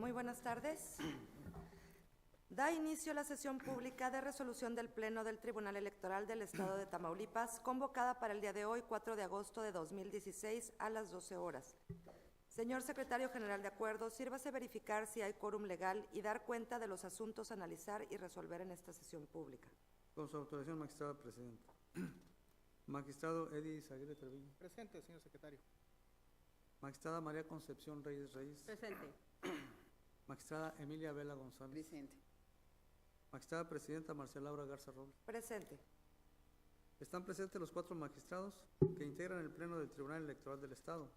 Muy buenas tardes. Da inicio la sesión pública de resolución del Pleno del Tribunal Electoral del Estado de Tamaulipas, convocada para el día de hoy, 4 de agosto de 2016, a las 12 horas. Señor Secretario General de Acuerdo, sírvase verificar si hay quórum legal y dar cuenta de los asuntos a analizar y resolver en esta sesión pública. Con su autorización, magistrada presidenta. Magistrado Eddie Zaguirre Treviño. Presente, señor secretario. Magistrada María Concepción Reyes Reyes. Presente. Magistrada Emilia Vela González. Presente. Magistrada presidenta Marcela Laura Garza Robles. Presente. Están presentes los 4 magistrados que integran el Pleno del Tribunal Electoral del Estado.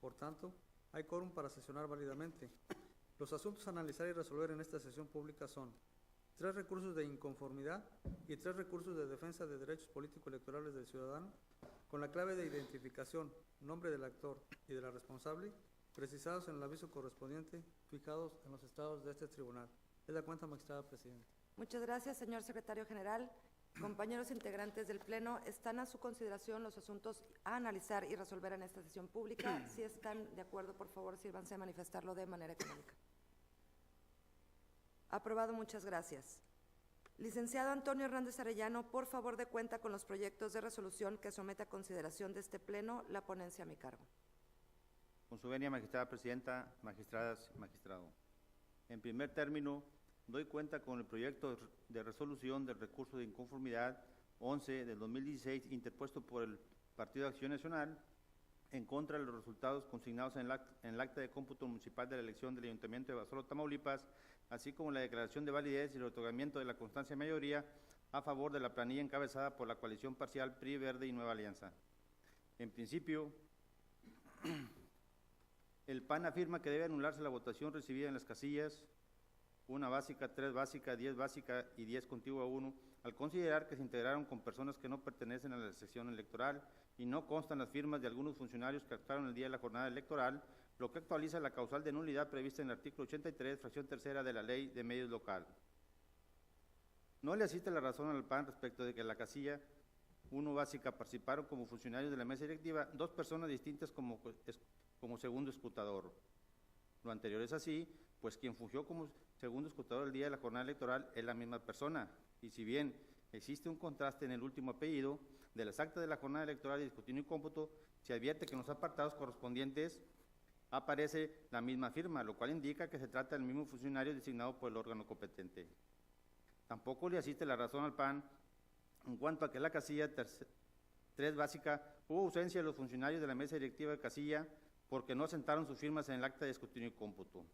Por tanto, hay quórum para sesionar válidamente. Los asuntos a analizar y resolver en esta sesión pública son 3 recursos de inconformidad y 3 recursos de defensa de derechos político-electorales del ciudadano, con la clave de identificación, nombre del actor y de la responsable, precisados en el aviso correspondiente, fijados en los estados de este tribunal. Es la cuenta, magistrada presidenta. Muchas gracias, señor Secretario General. Compañeros integrantes del Pleno, están a su consideración los asuntos a analizar y resolver en esta sesión pública. Si están de acuerdo, por favor, sírvanse a manifestarlo de manera económica. Aprobado, muchas gracias. Licenciado Antonio Hernández Arellano, por favor, dé cuenta con los proyectos de resolución que somete a consideración de este Pleno la ponencia a mi cargo. Con su venia, magistrada presidenta, magistradas y magistrado. En primer término, doy cuenta con el proyecto de resolución del recurso de inconformidad 11 del 2016 interpuesto por el Partido de Acción Nacional en contra de los resultados consignados en el acta de cómputo municipal de la elección del Ayuntamiento de Basolo, Tamaulipas, así como la declaración de validez y el otorgamiento de la constancia de mayoría a favor de la planilla encabezada por la coalición parcial PRI, Verde y Nueva Alianza. En principio, el PAN afirma que debe anularse la votación recibida en las casillas 1 básica, 3 básica, 10 básica y 10 contigua 1, al considerar que se integraron con personas que no pertenecen a la sección electoral y no constan las firmas de algunos funcionarios que actuaron el día de la jornada electoral, lo que actualiza la causal de nulidad prevista en el artículo 83, fracción tercera de la Ley de Medios Local. No le asiste la razón al PAN respecto de que en la casilla 1 básica participaron como funcionarios de la mesa directiva 2 personas distintas como segundo escrutador. Lo anterior es así, pues quien fungió como segundo escrutador el día de la jornada electoral es la misma persona, y si bien existe un contraste en el último apellido de las actas de la jornada electoral y escrutinio y cómputo, se advierte que en los apartados correspondientes aparece la misma firma, lo cual indica que se trata del mismo funcionario designado por el órgano competente. Tampoco le asiste la razón al PAN en cuanto a que en la casilla 3 básica hubo ausencia de los funcionarios de la mesa directiva de casilla porque no asentaron sus firmas en el acta de escrutinio y cómputo.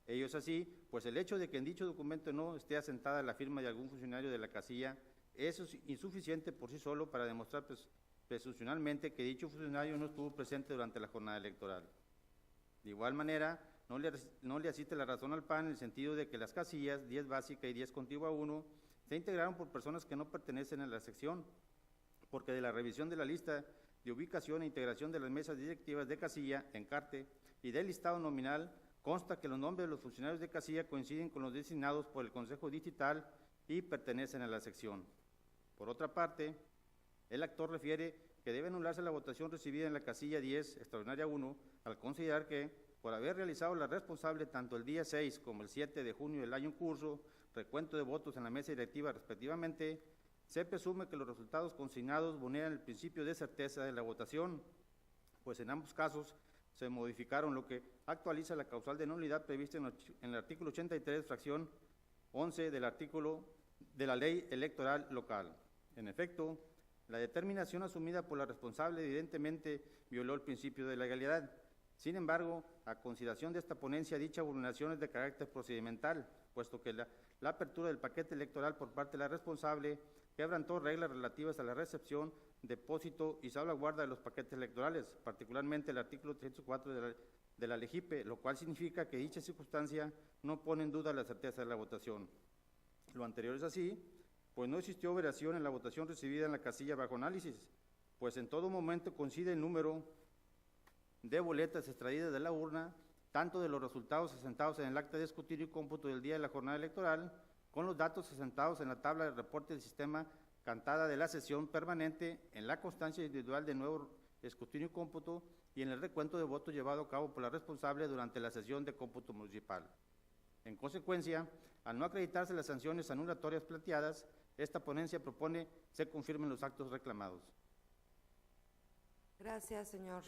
Ello es así, pues el hecho de que en dicho documento no esté asentada la firma de algún funcionario de la casilla es insuficiente por sí solo para demostrar presuncionalmente que dicho funcionario no estuvo presente durante la jornada electoral. De igual manera, no le asiste la razón al PAN en el sentido de que las casillas 10 básica y 10 contigua 1 se integraron por personas que no pertenecen a la sección, porque de la revisión de la lista de ubicación e integración de las mesas directivas de casilla, encarte y del listado nominal, consta que los nombres de los funcionarios de casilla coinciden con los designados por el Consejo Distrital y pertenecen a la sección. Por otra parte, el actor refiere que debe anularse la votación recibida en la casilla 10, extraordinaria 1, al considerar que, por haber realizado la responsable tanto el día 6 como el 7 de junio del año en curso, recuento de votos en la mesa directiva respectivamente, se presume que los resultados consignados vulneran el principio de certeza de la votación, pues en ambos casos se modificaron, lo que actualiza la causal de nulidad prevista en el artículo 83, fracción 11 del artículo de la Ley Electoral Local. En efecto, la determinación asumida por la responsable evidentemente violó el principio de legalidad. Sin embargo, a consideración de esta ponencia, dicha vulneración es de carácter procedimental, puesto que la apertura del paquete electoral por parte de la responsable quebrantó reglas relativas a la recepción, depósito y salvaguarda de los paquetes electorales, particularmente el artículo 304 de la LEGIPE, lo cual significa que dicha circunstancia no pone en duda la certeza de la votación. Lo anterior es así, pues no existió variación en la votación recibida en la casilla bajo análisis, pues en todo momento coincide el número de boletas extraídas de la urna, tanto de los resultados asentados en el acta de escrutinio y cómputo del día de la jornada electoral, con los datos asentados en la tabla de reporte del sistema cantada de la sesión permanente, en la constancia individual de nuevo escrutinio y cómputo y en el recuento de votos llevado a cabo por la responsable durante la sesión de cómputo municipal. En consecuencia, al no acreditarse las sanciones anulatorias planteadas, esta ponencia propone se confirmen los actos reclamados. Gracias, señor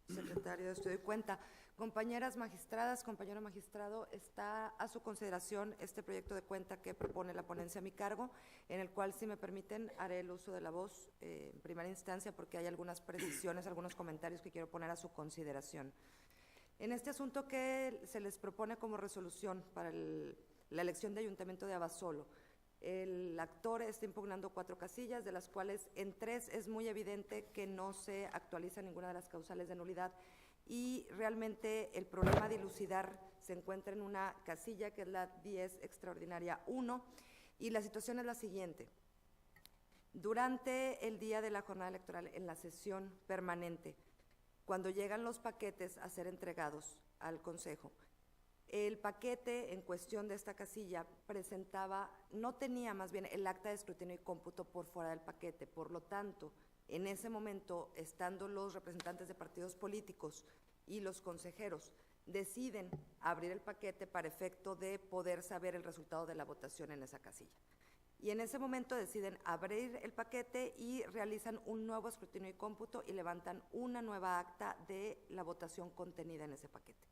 secretario de Estudio y Cuenta. Compañeras magistradas, compañero magistrado, está a su consideración este proyecto de cuenta que propone la ponencia a mi cargo, en el cual, si me permiten, haré el uso de la voz en primera instancia porque hay algunas precisiones, algunos comentarios que quiero poner a su consideración. En este asunto que se les propone como resolución para la elección de Ayuntamiento de Abasolo, el actor está impugnando 4 casillas, de las cuales en 3 es muy evidente que no se actualiza ninguna de las causales de nulidad, y realmente el problema a dilucidar se encuentra en una casilla que es la 10 extraordinaria 1, y la situación es la siguiente. Durante el día de la jornada electoral, en la sesión permanente, cuando llegan los paquetes a ser entregados al Consejo, el paquete en cuestión de esta casilla no tenía más bien el acta de escrutinio y cómputo por fuera del paquete. Por lo tanto, en ese momento, estando los representantes de partidos políticos y los consejeros, deciden abrir el paquete para efecto de poder saber el resultado de la votación en esa casilla. Y en ese momento deciden abrir el paquete y realizan un nuevo escrutinio y cómputo y levantan una nueva acta de la votación contenida en ese paquete.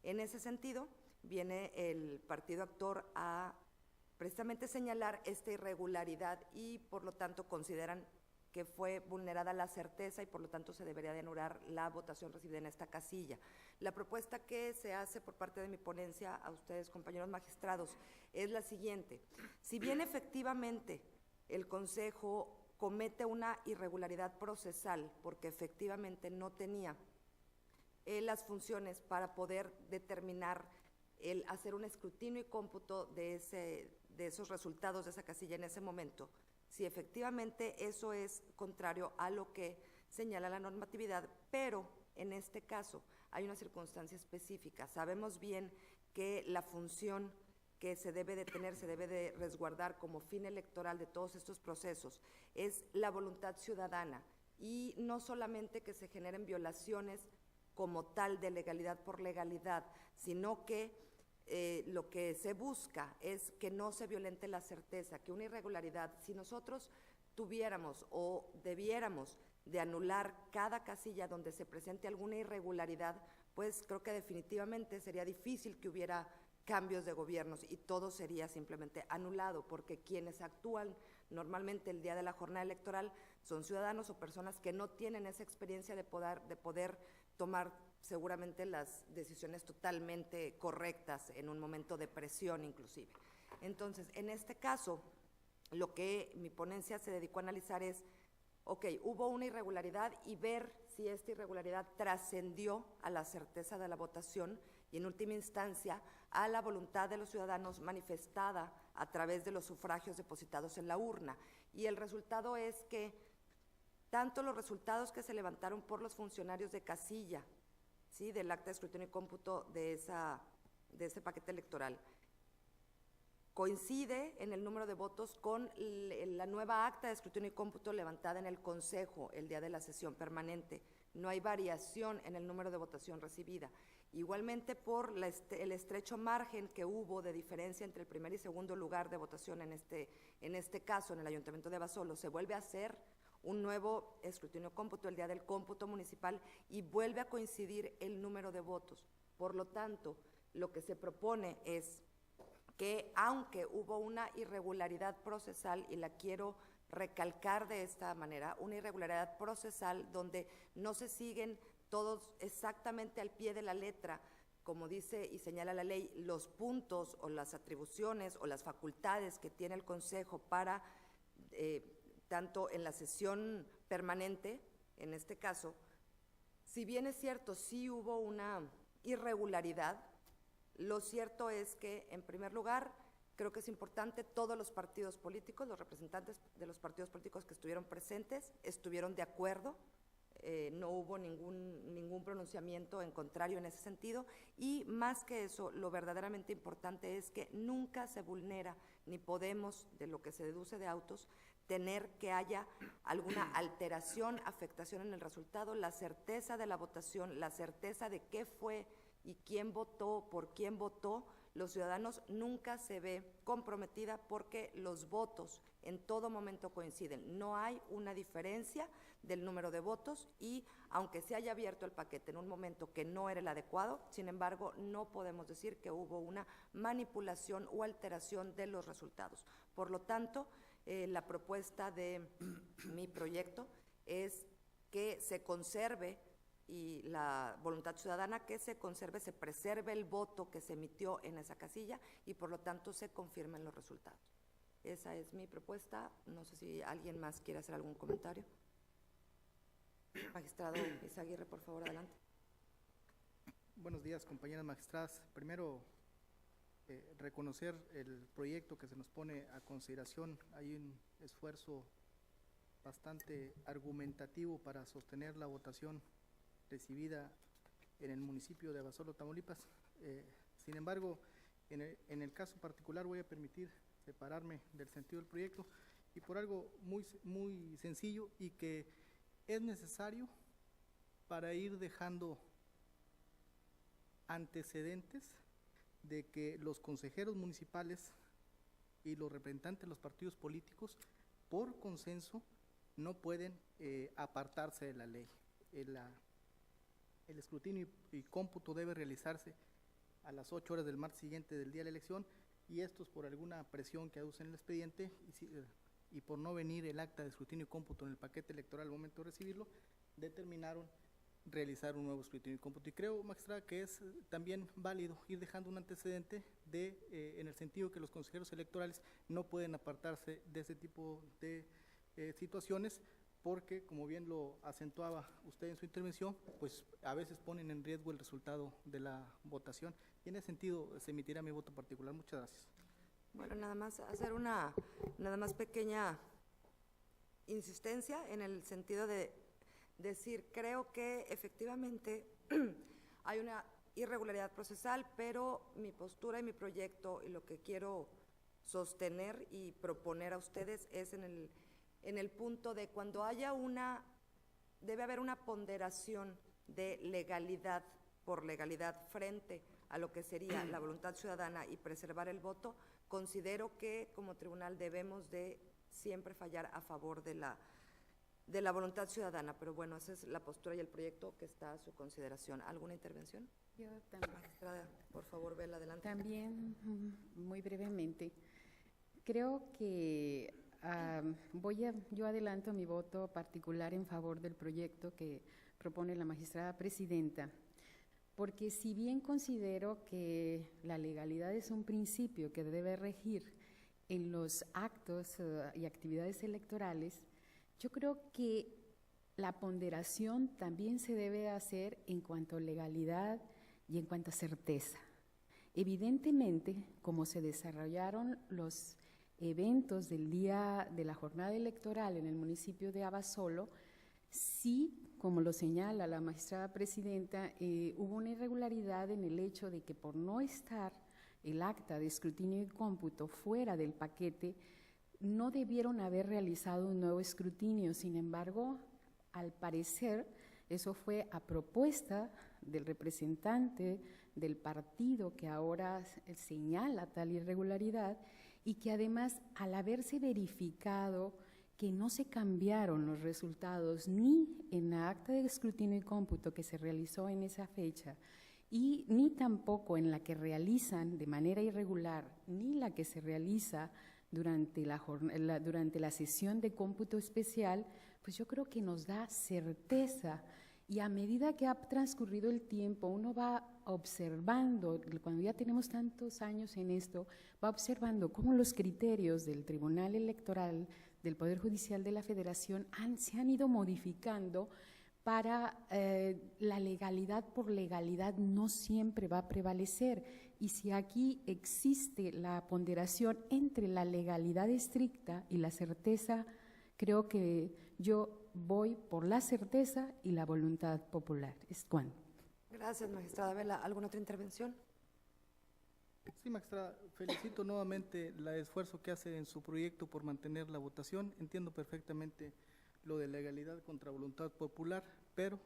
En ese sentido, viene el partido actor a precisamente señalar esta irregularidad y, por lo tanto, consideran que fue vulnerada la certeza y, por lo tanto, se debería de anular la votación recibida en esta casilla. La propuesta que se hace por parte de mi ponencia a ustedes, compañeros magistrados, es la siguiente. Si bien efectivamente el Consejo comete una irregularidad procesal, porque efectivamente no tenía las funciones para poder determinar el hacer un escrutinio y cómputo de esos resultados de esa casilla en ese momento, si efectivamente eso es contrario a lo que señala la normatividad, pero en este caso hay una circunstancia específica. Sabemos bien que la función que se debe de tener, se debe de resguardar como fin electoral de todos estos procesos, es la voluntad ciudadana, y no solamente que se generen violaciones como tal de legalidad por legalidad, sino que lo que se busca es que no se violente la certeza, que una irregularidad, si nosotros tuviéramos o debiéramos de anular cada casilla donde se presente alguna irregularidad, pues creo que definitivamente sería difícil que hubiera cambios de gobiernos y todo sería simplemente anulado, porque quienes actúan normalmente el día de la jornada electoral son ciudadanos o personas que no tienen esa experiencia de poder tomar seguramente las decisiones totalmente correctas en un momento de presión inclusive. Entonces, en este caso, lo que mi ponencia se dedicó a analizar es, ok, hubo una irregularidad y ver si esta irregularidad trascendió a la certeza de la votación y, en última instancia, a la voluntad de los ciudadanos manifestada a través de los sufragios depositados en la urna. Y el resultado es que tanto los resultados que se levantaron por los funcionarios de casilla, ¿sí?, del acta de escrutinio y cómputo de ese paquete electoral, coincide en el número de votos con la nueva acta de escrutinio y cómputo levantada en el Consejo el día de la sesión permanente. No hay variación en el número de votación recibida. Igualmente, por el estrecho margen que hubo de diferencia entre el primer y segundo lugar de votación en este caso, en el Ayuntamiento de Abasolo, se vuelve a hacer un nuevo escrutinio cómputo el día del cómputo municipal y vuelve a coincidir el número de votos. Por lo tanto, lo que se propone es que, aunque hubo una irregularidad procesal, y la quiero recalcar de esta manera, una irregularidad procesal donde no se siguen todos exactamente al pie de la letra, como dice y señala la ley, los puntos o las atribuciones o las facultades que tiene el Consejo para, tanto en la sesión permanente, en este caso, si bien es cierto, sí hubo una irregularidad, lo cierto es que, en primer lugar, creo que es importante, todos los partidos políticos, los representantes de los partidos políticos que estuvieron presentes, estuvieron de acuerdo, no hubo ningún pronunciamiento en contrario en ese sentido, y más que eso, lo verdaderamente importante es que nunca se vulnera, ni podemos, de lo que se deduce de autos, tener que haya alguna alteración, afectación en el resultado, la certeza de la votación, la certeza de qué fue y quién votó, por quién votó, los ciudadanos nunca se ve comprometida porque los votos en todo momento coinciden. No hay una diferencia del número de votos y aunque se haya abierto el paquete en un momento que no era el adecuado, sin embargo, no podemos decir que hubo una manipulación o alteración de los resultados. Por lo tanto, la propuesta de mi proyecto es que se conserve y la voluntad ciudadana, que se conserve, se preserve el voto que se emitió en esa casilla y por lo tanto se confirmen los resultados. Esa es mi propuesta. No sé si alguien más quiere hacer algún comentario. Magistrado Izaguirre, por favor, adelante. Buenos días, compañeras magistradas. Primero, reconocer el proyecto que se nos pone a consideración. Hay un esfuerzo bastante argumentativo para sostener la votación recibida en el municipio de Abasolo, Tamaulipas. Sin embargo, en el caso particular voy a permitir separarme del sentido del proyecto y por algo muy sencillo y que es necesario para ir dejando antecedentes de que los consejeros municipales y los representantes de los partidos políticos, por consenso, no pueden apartarse de la ley. El escrutinio y cómputo debe realizarse a las 8 horas del martes siguiente del día de la elección y estos por alguna presión que aduce en el expediente y por no venir el acta de escrutinio y cómputo en el paquete electoral al momento de recibirlo, determinaron realizar un nuevo escrutinio y cómputo. Y creo, magistrada, que es también válido ir dejando un antecedente en el sentido que los consejeros electorales no pueden apartarse de ese tipo de situaciones, porque, como bien lo acentuaba usted en su intervención, pues a veces ponen en riesgo el resultado de la votación. Y en ese sentido se emitirá mi voto particular. Muchas gracias. Bueno, nada más hacer una pequeña insistencia en el sentido de decir, creo que efectivamente hay una irregularidad procesal, pero mi postura y mi proyecto y lo que quiero sostener y proponer a ustedes es en el punto de cuando haya debe haber una ponderación de legalidad por legalidad frente a lo que sería la voluntad ciudadana y preservar el voto. Considero que como tribunal debemos de siempre fallar a favor de la voluntad ciudadana, pero bueno, esa es la postura y el proyecto que está a su consideración. ¿Alguna intervención? Yo también. Magistrada, por favor, vela adelante. También, muy brevemente, creo que yo adelanto mi voto particular en favor del proyecto que propone la magistrada presidenta, porque si bien considero que la legalidad es un principio que debe regir en los actos y actividades electorales, yo creo que la ponderación también se debe hacer en cuanto a legalidad y en cuanto a certeza. Evidentemente, como se desarrollaron los eventos del día de la jornada electoral en el municipio de Abasolo, sí, como lo señala la magistrada presidenta, hubo una irregularidad en el hecho de que por no estar el acta de escrutinio y cómputo fuera del paquete, no debieron haber realizado un nuevo escrutinio. Sin embargo, al parecer, eso fue a propuesta del representante del partido que ahora señala tal irregularidad y que además, al haberse verificado que no se cambiaron los resultados ni en la acta de escrutinio y cómputo que se realizó en esa fecha y ni tampoco en la que realizan de manera irregular, ni la que se realiza durante la sesión de cómputo especial, pues yo creo que nos da certeza. Y a medida que ha transcurrido el tiempo, uno va observando, cuando ya tenemos tantos años en esto, va observando cómo los criterios del Tribunal Electoral, del Poder Judicial de la Federación, se han ido modificando para la legalidad por legalidad no siempre va a prevalecer. Y si aquí existe la ponderación entre la legalidad estricta y la certeza, creo que yo voy por la certeza y la voluntad popular. Es cuanto. Gracias, magistrada Vela. ¿Alguna otra intervención? Sí, magistrada, felicito nuevamente el esfuerzo que hace en su proyecto por mantener la votación. Entiendo perfectamente lo de legalidad contra voluntad popular, pero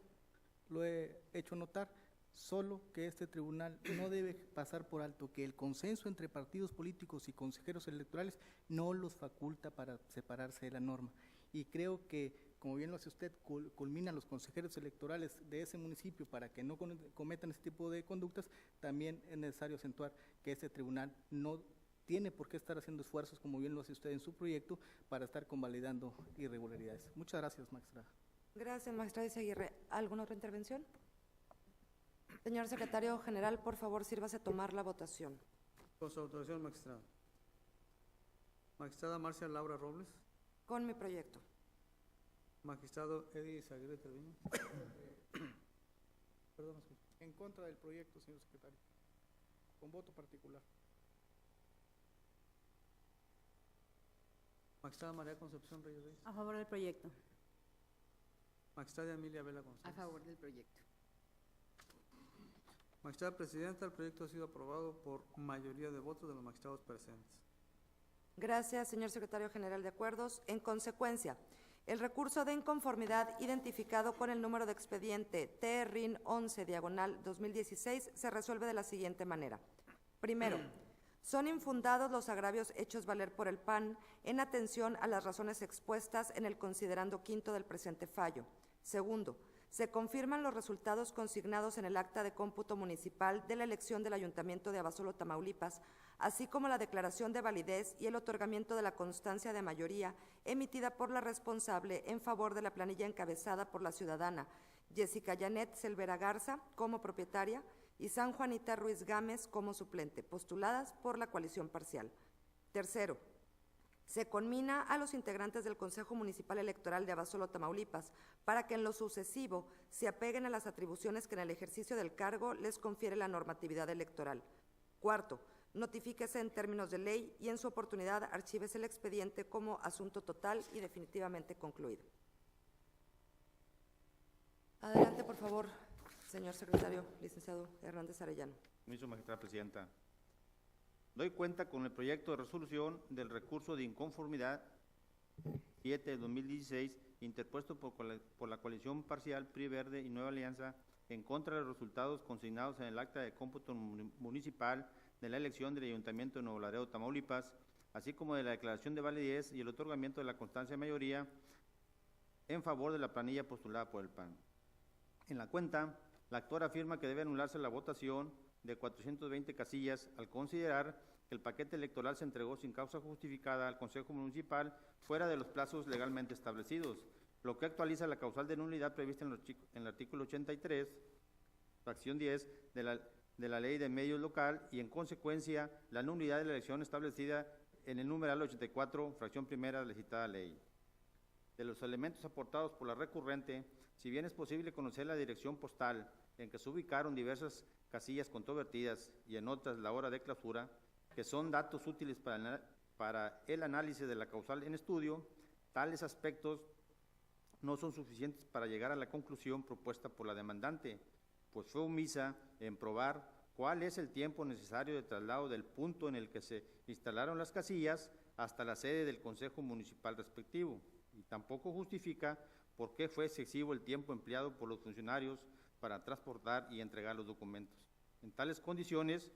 lo he hecho notar, solo que este tribunal no debe pasar por alto que el consenso entre partidos políticos y consejeros electorales no los faculta para separarse de la norma. Y creo que, como bien lo hace usted, culmina los consejeros electorales de ese municipio para que no cometan este tipo de conductas. También es necesario acentuar que este tribunal no tiene por qué estar haciendo esfuerzos, como bien lo hace usted en su proyecto, para estar convalidando irregularidades. Muchas gracias, magistrada. Gracias, magistrada Izaguirre. ¿Alguna otra intervención? Señor secretario general, por favor, sírvase a tomar la votación. Con su autorización, magistrada. Magistrada Marcia Laura Robles. Con mi proyecto. Magistrado Eddie Izaguirre Treviño. Perdón, En contra del proyecto, señor secretario, con voto particular. Magistrada María Concepción Reyes Reyes. A favor del proyecto. Magistrada Emilia Vela González. A favor del proyecto. Magistrada Presidenta, el proyecto ha sido aprobado por mayoría de votos de los magistrados presentes. Gracias, señor secretario general de Acuerdos. En consecuencia, el recurso de inconformidad identificado con el número de expediente TRIN 11/2016 se resuelve de la siguiente manera. Primero, son infundados los agravios hechos valer por el PAN en atención a las razones expuestas en el considerando quinto del presente fallo. Segundo, se confirman los resultados consignados en el acta de cómputo municipal de la elección del Ayuntamiento de Abasolo, Tamaulipas, así como la declaración de validez y el otorgamiento de la constancia de mayoría emitida por la responsable en favor de la planilla encabezada por la ciudadana Jessica Janet Selvera Garza como propietaria y San Juanita Ruiz Gámez como suplente, postuladas por la coalición parcial. Tercero, se conmina a los integrantes del Consejo Municipal Electoral de Abasolo, Tamaulipas, para que en lo sucesivo se apeguen a las atribuciones que en el ejercicio del cargo les confiere la normatividad electoral. Cuarto, notifíquese en términos de ley y en su oportunidad archívese el expediente como asunto total y definitivamente concluido. Adelante, por favor, señor secretario, licenciado Hernández Arellano. Permiso, magistrada presidenta. Doy cuenta con el proyecto de resolución del recurso de inconformidad 7 de 2016 interpuesto por la coalición parcial PRI Verde y Nueva Alianza en contra de los resultados consignados en el acta de cómputo municipal de la elección del Ayuntamiento de Nuevo Laredo, Tamaulipas, así como de la declaración de validez y el otorgamiento de la constancia de mayoría en favor de la planilla postulada por el PAN. En la cuenta, la actora afirma que debe anularse la votación de 420 casillas al considerar que el paquete electoral se entregó sin causa justificada al Consejo Municipal fuera de los plazos legalmente establecidos, lo que actualiza la causal de nulidad prevista en el artículo 83, fracción 10 de la Ley de Medios Local y, en consecuencia, la nulidad de la elección establecida en el numeral 84, fracción primera de la citada ley. De los elementos aportados por la recurrente, si bien es posible conocer la dirección postal en que se ubicaron diversas casillas controvertidas y en otras la hora de clausura, que son datos útiles para el análisis de la causal en estudio, tales aspectos no son suficientes para llegar a la conclusión propuesta por la demandante, pues fue omisa en probar cuál es el tiempo necesario de traslado del punto en el que se instalaron las casillas hasta la sede del Consejo Municipal respectivo, y tampoco justifica por qué fue excesivo el tiempo empleado por los funcionarios para transportar y entregar los documentos. En tales condiciones,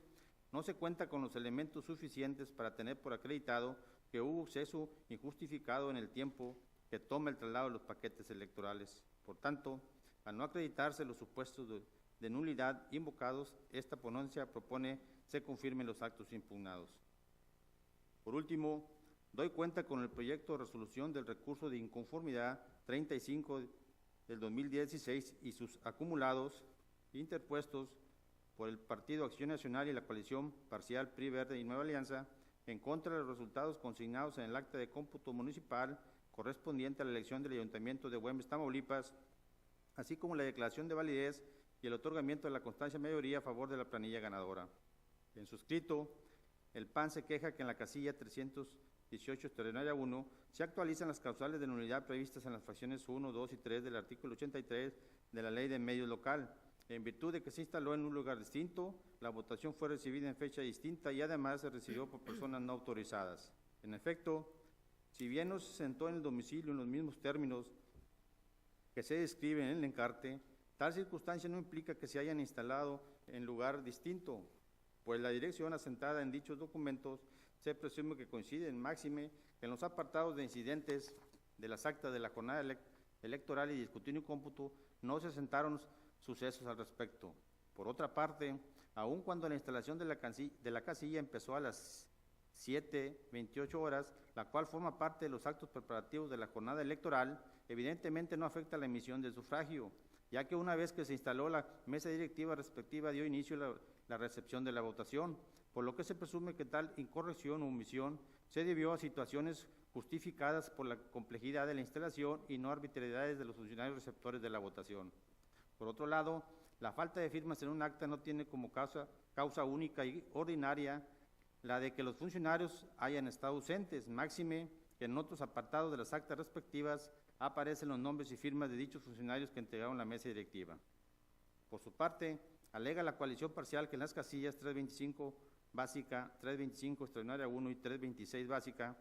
no se cuenta con los elementos suficientes para tener por acreditado que hubo exceso injustificado en el tiempo que toma el traslado de los paquetes electorales. Por tanto, al no acreditarse los supuestos de nulidad invocados, esta ponencia propone se confirmen los actos impugnados. Por último, doy cuenta con el proyecto de resolución del recurso de inconformidad 35 del 2016 y sus acumulados interpuestos por el Partido Acción Nacional y la coalición parcial PRI Verde y Nueva Alianza en contra de los resultados consignados en el acta de cómputo municipal correspondiente a la elección del Ayuntamiento de Güemes, Tamaulipas, así como la declaración de validez y el otorgamiento de la constancia de mayoría a favor de la planilla ganadora. En su escrito, el PAN se queja que en la casilla 318 extraordinaria 1 se actualizan las causales de nulidad previstas en las fracciones 1, 2 y 3 del artículo 83 de la Ley de Medios Local, En virtud de que se instaló en un lugar distinto, la votación fue recibida en fecha distinta y además se recibió por personas no autorizadas. En efecto, si bien no se sentó en el domicilio en los mismos términos que se describen en el encarte, tal circunstancia no implica que se hayan instalado en lugar distinto, pues la dirección asentada en dichos documentos se presume que coinciden, máxime que en los apartados de incidentes de las actas de la jornada electoral y de escrutinio y cómputo no se asentaron sucesos al respecto. Por otra parte, aun cuando la instalación de la casilla empezó a las 7:28 horas, la cual forma parte de los actos preparativos de la jornada electoral, evidentemente no afecta la emisión del sufragio, ya que una vez que se instaló la mesa directiva respectiva dio inicio la recepción de la votación, por lo que se presume que tal incorrección o omisión se debió a situaciones justificadas por la complejidad de la instalación y no arbitrariedades de los funcionarios receptores de la votación. Por otro lado, la falta de firmas en un acta no tiene como causa única y ordinaria la de que los funcionarios hayan estado ausentes, máxime que en otros apartados de las actas respectivas aparecen los nombres y firmas de dichos funcionarios que integraron la mesa directiva. Por su parte, alega la coalición parcial que en las casillas 325 básica, 325 extraordinaria 1 y 326 básica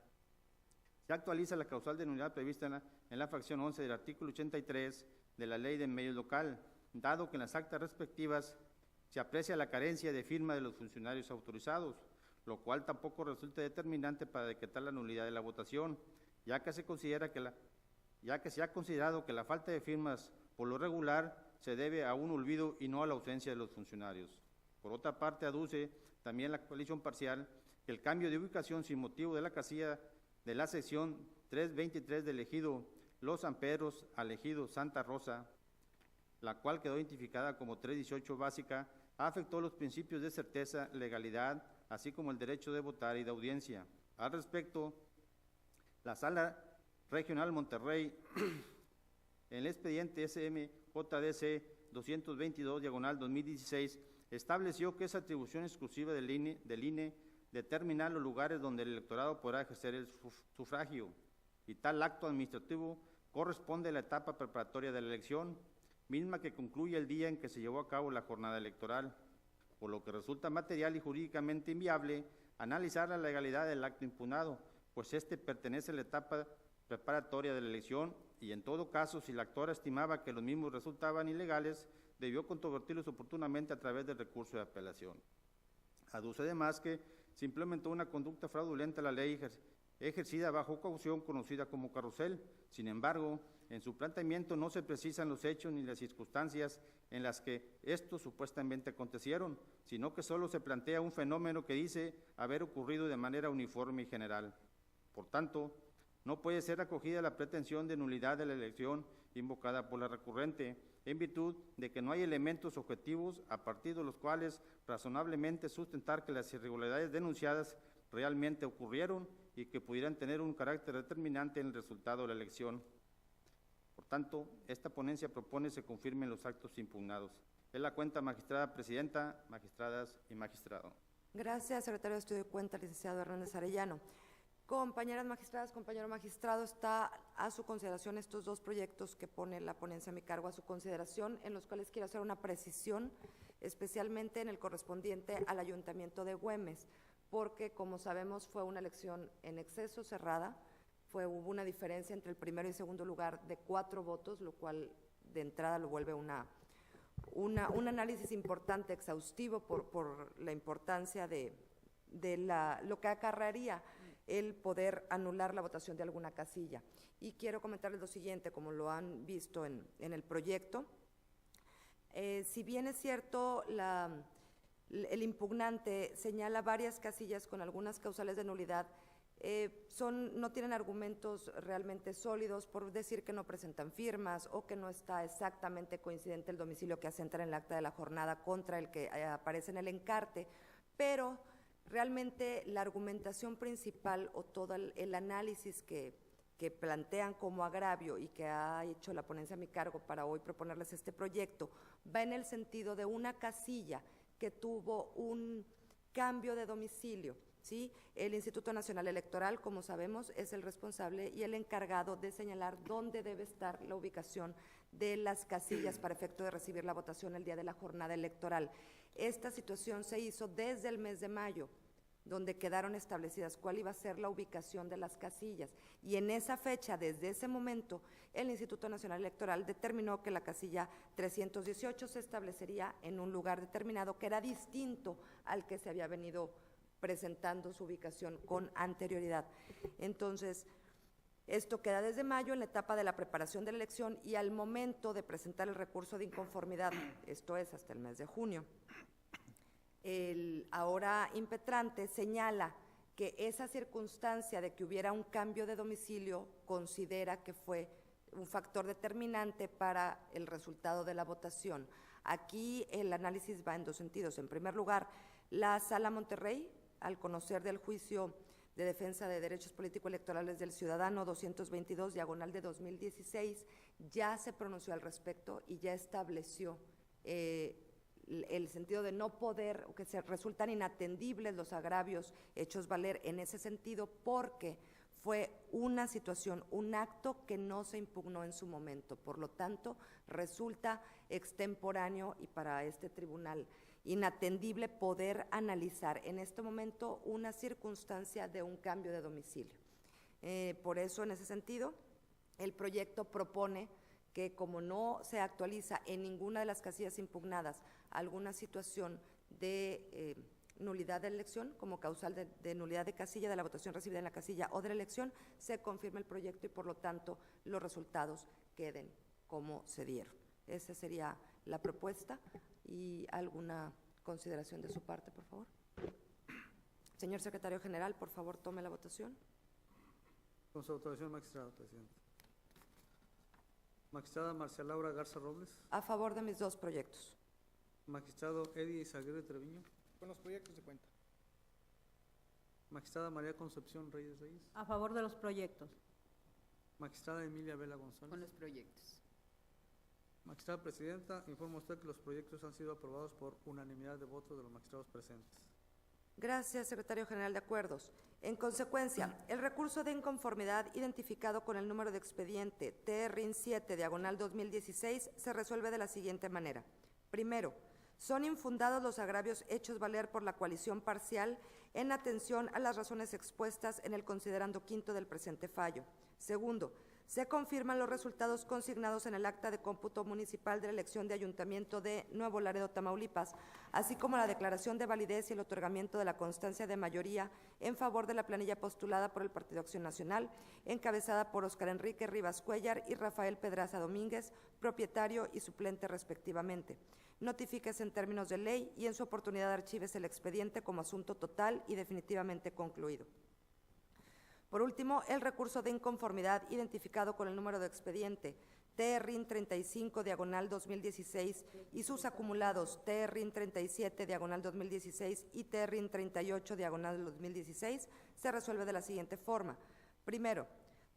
se actualiza la causal de nulidad prevista en la fracción 11 del artículo 83 de la Ley de Medios Local, dado que en las actas respectivas se aprecia la carencia de firma de los funcionarios autorizados, lo cual tampoco resulta determinante para decretar la nulidad de la votación, ya que se ha considerado que la falta de firmas por lo regular se debe a un olvido y no a la ausencia de los funcionarios. Por otra parte, aduce también la coalición parcial que el cambio de ubicación sin motivo de la casilla de la sección 323 del ejido Los San Pedros al ejido Santa Rosa, la cual quedó identificada como 318 básica, afectó los principios de certeza, legalidad, así como el derecho de votar y de audiencia. Al respecto, la Sala Regional Monterrey, en el expediente SMJDC 222/2016, estableció que es atribución exclusiva del INE determinar los lugares donde el electorado podrá ejercer el sufragio, y tal acto administrativo corresponde a la etapa preparatoria de la elección, misma que concluye el día en que se llevó a cabo la jornada electoral, por lo que resulta material y jurídicamente inviable analizar la legalidad del acto impugnado, pues este pertenece a la etapa preparatoria de la elección y en todo caso, si la actora estimaba que los mismos resultaban ilegales, debió controvertirlos oportunamente a través del recurso de apelación. Aduce además que se implementó una conducta fraudulenta a la ley ejercida bajo caución conocida como carrusel. Sin embargo, en su planteamiento no se precisan los hechos ni las circunstancias en las que estos supuestamente acontecieron, sino que solo se plantea un fenómeno que dice haber ocurrido de manera uniforme y general. Por tanto, no puede ser acogida la pretensión de nulidad de la elección invocada por la recurrente, en virtud de que no hay elementos objetivos a partir de los cuales razonablemente sustentar que las irregularidades denunciadas realmente ocurrieron y que pudieran tener un carácter determinante en el resultado de la elección. Por tanto, esta ponencia propone se confirmen los actos impugnados. Es la cuenta, magistrada presidenta, magistradas y magistrado. Gracias, secretario de Estudio de Cuenta, licenciado Hernández Arellano. Compañeras magistradas, compañero magistrado, está a su consideración estos dos proyectos que pone la ponencia a mi cargo a su consideración, en los cuales quiero hacer una precisión, especialmente en el correspondiente al Ayuntamiento de Güemes, porque, como sabemos, fue una elección en exceso cerrada, hubo una diferencia entre el primero y segundo lugar de 4 votos, lo cual de entrada lo vuelve un análisis importante, exhaustivo, por la importancia de lo que acarrearía el poder anular la votación de alguna casilla. Y quiero comentarles lo siguiente, como lo han visto en el proyecto. Si bien es cierto, el impugnante señala varias casillas con algunas causales de nulidad, no tienen argumentos realmente sólidos por decir que no presentan firmas o que no está exactamente coincidente el domicilio que asenta en el acta de la jornada contra el que aparece en el encarte, pero realmente la argumentación principal o todo el análisis que plantean como agravio y que ha hecho la ponencia a mi cargo para hoy proponerles este proyecto, va en el sentido de una casilla que tuvo un cambio de domicilio ¿sí? El Instituto Nacional Electoral, como sabemos, es el responsable y el encargado de señalar dónde debe estar la ubicación de las casillas para efecto de recibir la votación el día de la jornada electoral. Esta situación se hizo desde el mes de mayo, donde quedaron establecidas cuál iba a ser la ubicación de las casillas. Y en esa fecha, desde ese momento, el Instituto Nacional Electoral determinó que la casilla 318 se establecería en un lugar determinado que era distinto al que se había venido presentando su ubicación con anterioridad. Entonces, esto queda desde mayo en la etapa de la preparación de la elección y al momento de presentar el recurso de inconformidad, esto es hasta el mes de junio. El ahora impetrante señala que esa circunstancia de que hubiera un cambio de domicilio considera que fue un factor determinante para el resultado de la votación. Aquí el análisis va en dos sentidos. En primer lugar, la Sala Monterrey, al conocer del juicio de defensa de derechos político-electorales del ciudadano 222, diagonal de 2016, ya se pronunció al respecto y ya estableció el sentido de no poder, o que se resultan inatendibles los agravios hechos valer en ese sentido, porque fue una situación, un acto que no se impugnó en su momento. Por lo tanto, resulta extemporáneo y para este tribunal inatendible poder analizar en este momento una circunstancia de un cambio de domicilio. Por eso, en ese sentido, el proyecto propone que como no se actualiza en ninguna de las casillas impugnadas alguna situación de nulidad de elección, como causal de nulidad de casilla, de la votación recibida en la casilla o de la elección, se confirma el proyecto y por lo tanto los resultados queden como se dieron. Esa sería la propuesta. ¿Y alguna consideración de su parte, por favor? Señor Secretario General, por favor, tome la votación. Con su autorización, magistrado presidente. Magistrada Marcia Laura Garza Robles. A favor de mis dos proyectos. Magistrado Eddie Izaguirre Treviño. Con los proyectos de cuenta. Magistrada María Concepción Reyes Reyes. A favor de los proyectos. Magistrada Emilia Vela González. Con los proyectos. Magistrada Presidenta, informa usted que los proyectos han sido aprobados por unanimidad de votos de los magistrados presentes. Gracias, Secretario General de Acuerdos. En consecuencia, el recurso de inconformidad identificado con el número de expediente TRIN 7, diagonal 2016, se resuelve de la siguiente manera. Primero, son infundados los agravios hechos valer por la coalición parcial en atención a las razones expuestas en el considerando quinto del presente fallo. Segundo, se confirman los resultados consignados en el acta de cómputo municipal de la elección de Ayuntamiento de Nuevo Laredo, Tamaulipas, así como la declaración de validez y el otorgamiento de la constancia de mayoría en favor de la planilla postulada por el Partido Acción Nacional, encabezada por Óscar Enrique Rivas Cuellar y Rafael Pedraza Domínguez, propietario y suplente respectivamente. Notifíquese en términos de ley y en su oportunidad archíves el expediente como asunto total y definitivamente concluido. Por último, el recurso de inconformidad identificado con el número de expediente TRIN 35, diagonal 2016 y sus acumulados TRIN 37, diagonal 2016 y TRIN 38, diagonal 2016, se resuelve de la siguiente forma. Primero,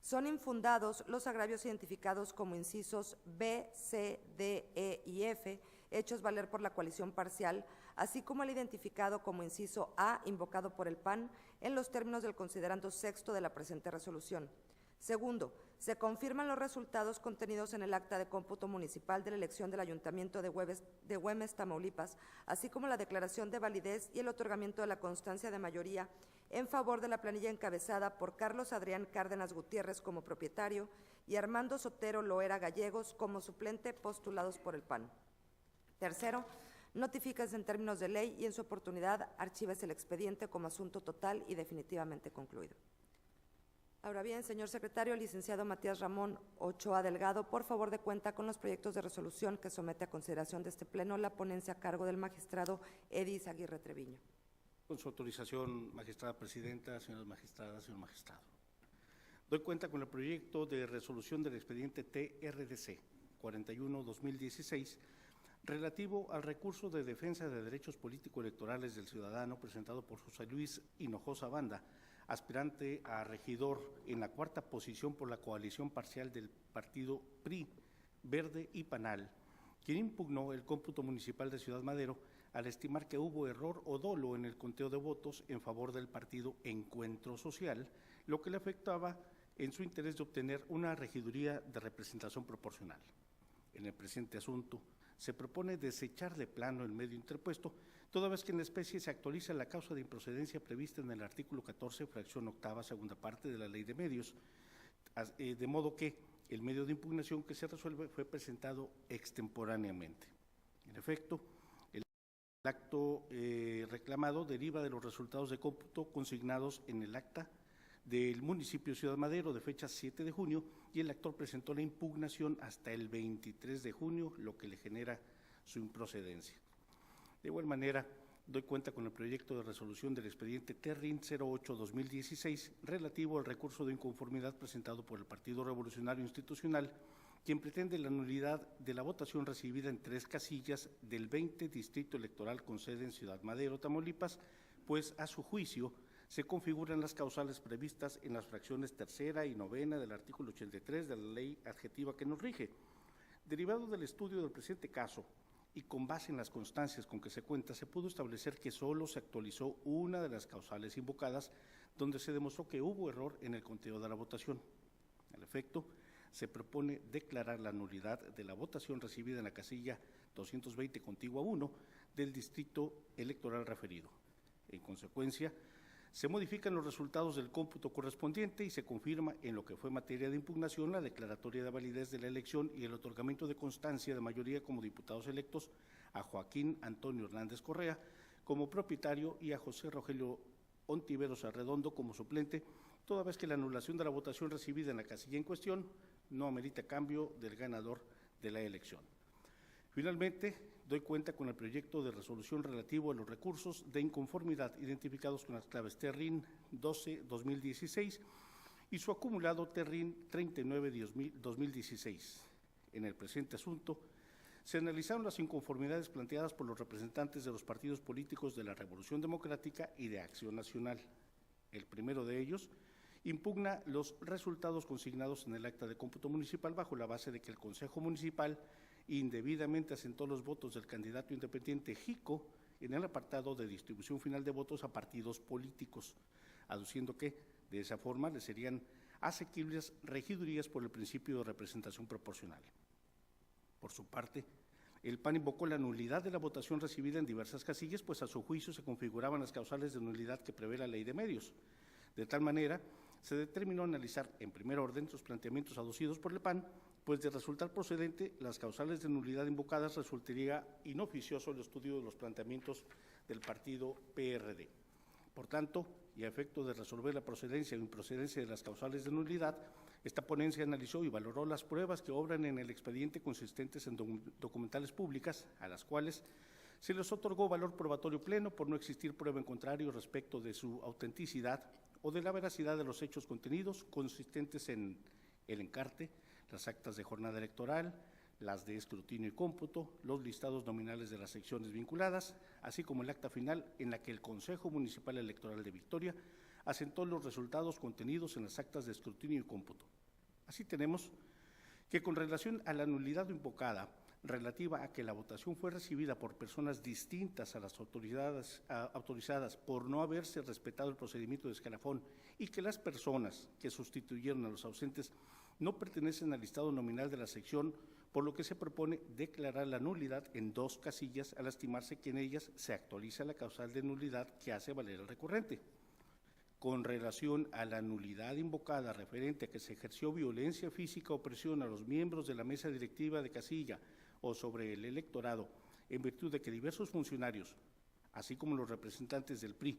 son infundados los agravios identificados como incisos B, C, D, E y F, hechos valer por la coalición parcial, así como el identificado como inciso A, invocado por el PAN, en los términos del considerando sexto de la presente resolución. Segundo, se confirman los resultados contenidos en el acta de cómputo municipal de la elección del Ayuntamiento de Güemes, Tamaulipas, así como la declaración de validez y el otorgamiento de la constancia de mayoría en favor de la planilla encabezada por Carlos Adrián Cárdenas Gutiérrez como propietario y Armando Sotero Loera Gallegos como suplente postulados por el PAN. Tercero, notifíquese en términos de ley y en su oportunidad archívese el expediente como asunto total y definitivamente concluido. Ahora bien, señor secretario, licenciado Matías Ramón Ochoa Delgado, por favor de cuenta con los proyectos de resolución que somete a consideración de este pleno la ponencia a cargo del magistrado Eddie Izaguirre Treviño. Con su autorización, magistrada presidenta, señoras magistradas, señor magistrado. Doy cuenta con el proyecto de resolución del expediente TRDC 41-2016 relativo al recurso de defensa de derechos político-electorales del ciudadano presentado por José Luis Hinojosa Banda, aspirante a regidor en la cuarta posición por la coalición parcial del partido PRI, Verde y Panal, quien impugnó el cómputo municipal de Ciudad Madero, al estimar que hubo error o dolo en el conteo de votos en favor del partido Encuentro Social, lo que le afectaba en su interés de obtener una regiduría de representación proporcional. En el presente asunto, se propone desechar de plano el medio interpuesto, toda vez que en la especie se actualiza la causa de improcedencia prevista en el artículo 14, fracción octava, segunda parte de la Ley de Medios, de modo que el medio de impugnación que se resuelve fue presentado extemporáneamente. En efecto, el acto reclamado deriva de los resultados de cómputo consignados en el acta del municipio de Ciudad Madero de fecha 7 de junio y el actor presentó la impugnación hasta el 23 de junio, lo que le genera su improcedencia. De igual manera, doy cuenta con el proyecto de resolución del expediente TERRIN 08-2016 relativo al recurso de inconformidad presentado por el Partido Revolucionario Institucional, quien pretende la nulidad de la votación recibida en 3 casillas del 20 Distrito Electoral con sede en Ciudad Madero, Tamaulipas, pues a su juicio se configuran las causales previstas en las fracciones tercera y novena del artículo 83 de la ley adjetiva que nos rige. Derivado del estudio del presente caso y con base en las constancias con que se cuenta, se pudo establecer que solo se actualizó una de las causales invocadas, donde se demostró que hubo error en el conteo de la votación. Al efecto, se propone declarar la nulidad de la votación recibida en la casilla 220 contigua 1 del distrito electoral referido. En consecuencia, se modifican los resultados del cómputo correspondiente y se confirma en lo que fue materia de impugnación la declaratoria de validez de la elección y el otorgamiento de constancia de mayoría como diputados electos a Joaquín Antonio Hernández Correa como propietario y a José Rogelio Ontiveros Arredondo como suplente, toda vez que la anulación de la votación recibida en la casilla en cuestión no amerita cambio del ganador de la elección. Finalmente, doy cuenta con el proyecto de resolución relativo a los recursos de inconformidad identificados con las claves TERRIN 12-2016 y su acumulado TERRIN 39-2016. En el presente asunto, se analizaron las inconformidades planteadas por los representantes de los partidos políticos de la Revolución Democrática y de Acción Nacional. El primero de ellos impugna los resultados consignados en el acta de cómputo municipal bajo la base de que el Consejo Municipal indebidamente asentó los votos del candidato independiente Jico en el apartado de distribución final de votos a partidos políticos, aduciendo que, de esa forma, le serían asequibles regidurías por el principio de representación proporcional. Por su parte, el PAN invocó la nulidad de la votación recibida en diversas casillas, pues a su juicio se configuraban las causales de nulidad que prevé la Ley de Medios. De tal manera, se determinó analizar en primer orden sus planteamientos aducidos por el PAN, pues de resultar procedente, las causales de nulidad invocadas resultaría inoficioso el estudio de los planteamientos del partido PRD. Por tanto, y a efecto de resolver la procedencia o improcedencia de las causales de nulidad, esta ponencia analizó y valoró las pruebas que obran en el expediente consistentes en documentales públicas, a las cuales se les otorgó valor probatorio pleno por no existir prueba en contrario respecto de su autenticidad o de la veracidad de los hechos contenidos consistentes en el encarte, las actas de jornada electoral, las de escrutinio y cómputo, los listados nominales de las secciones vinculadas, así como el acta final en la que el Consejo Municipal Electoral de Victoria asentó los resultados contenidos en las actas de escrutinio y cómputo. Así tenemos que con relación a la nulidad invocada relativa a que la votación fue recibida por personas distintas a las autorizadas por no haberse respetado el procedimiento de escalafón y que las personas que sustituyeron a los ausentes no pertenecen al listado nominal de la sección, por lo que se propone declarar la nulidad en 2 casillas al estimarse que en ellas se actualiza la causal de nulidad que hace valer el recurrente. Con relación a la nulidad invocada referente a que se ejerció violencia física o presión a los miembros de la mesa directiva de casilla o sobre el electorado, en virtud de que diversos funcionarios, así como los representantes del PRI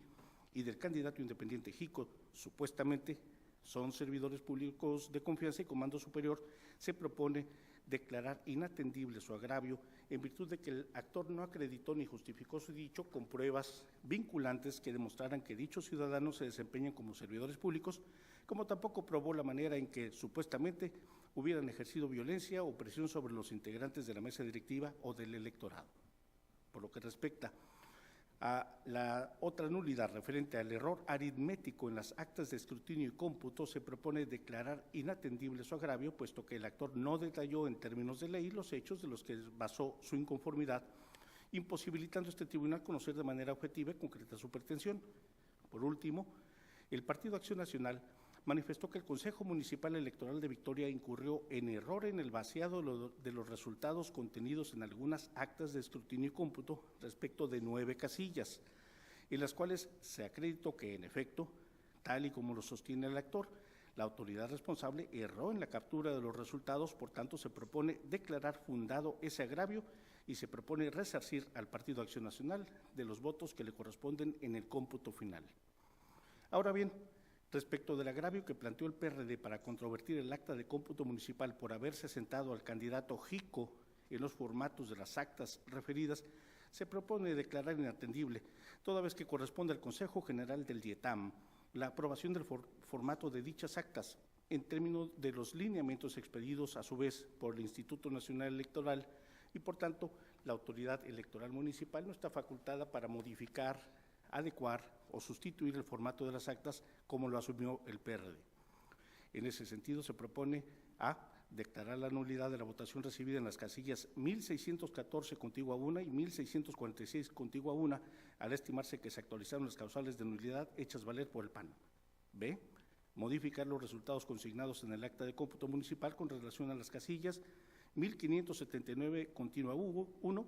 y del candidato independiente Jico, supuestamente son servidores públicos de confianza y comando superior, se propone declarar inatendible su agravio en virtud de que el actor no acreditó ni justificó su dicho con pruebas vinculantes que demostraran que dichos ciudadanos se desempeñan como servidores públicos, como tampoco probó la manera en que supuestamente hubieran ejercido violencia o presión sobre los integrantes de la mesa directiva o del electorado. Por lo que respecta a la otra nulidad referente al error aritmético en las actas de escrutinio y cómputo, se propone declarar inatendible su agravio, puesto que el actor no detalló en términos de ley los hechos de los que basó su inconformidad imposibilitando a este tribunal conocer de manera objetiva y concreta su pretensión. Por último, el Partido Acción Nacional manifestó que el Consejo Municipal Electoral de Victoria incurrió en error en el vaciado de los resultados contenidos en algunas actas de escrutinio y cómputo respecto de 9 casillas, en las cuales se acreditó que, en efecto, tal y como lo sostiene el actor, la autoridad responsable erró en la captura de los resultados, por tanto se propone declarar fundado ese agravio y se propone resarcir al Partido Acción Nacional de los votos que le corresponden en el cómputo final. Ahora bien, respecto del agravio que planteó el PRD para controvertir el acta de cómputo municipal por haberse sentado al candidato Jico en los formatos de las actas referidas, se propone declarar inatendible, toda vez que corresponde al Consejo General del DIETAM la aprobación del formato de dichas actas en términos de los lineamientos expedidos a su vez por el Instituto Nacional Electoral y, por tanto, la autoridad electoral municipal no está facultada para modificar, adecuar o sustituir el formato de las actas como lo asumió el PRD. En ese sentido, se propone a declarar la nulidad de la votación recibida en las casillas 1614 contigua a 1 y 1646 contigua a 1, al estimarse que se actualizaron las causales de nulidad hechas valer por el PAN. B. Modificar los resultados consignados en el acta de cómputo municipal con relación a las casillas 1579 continua 1,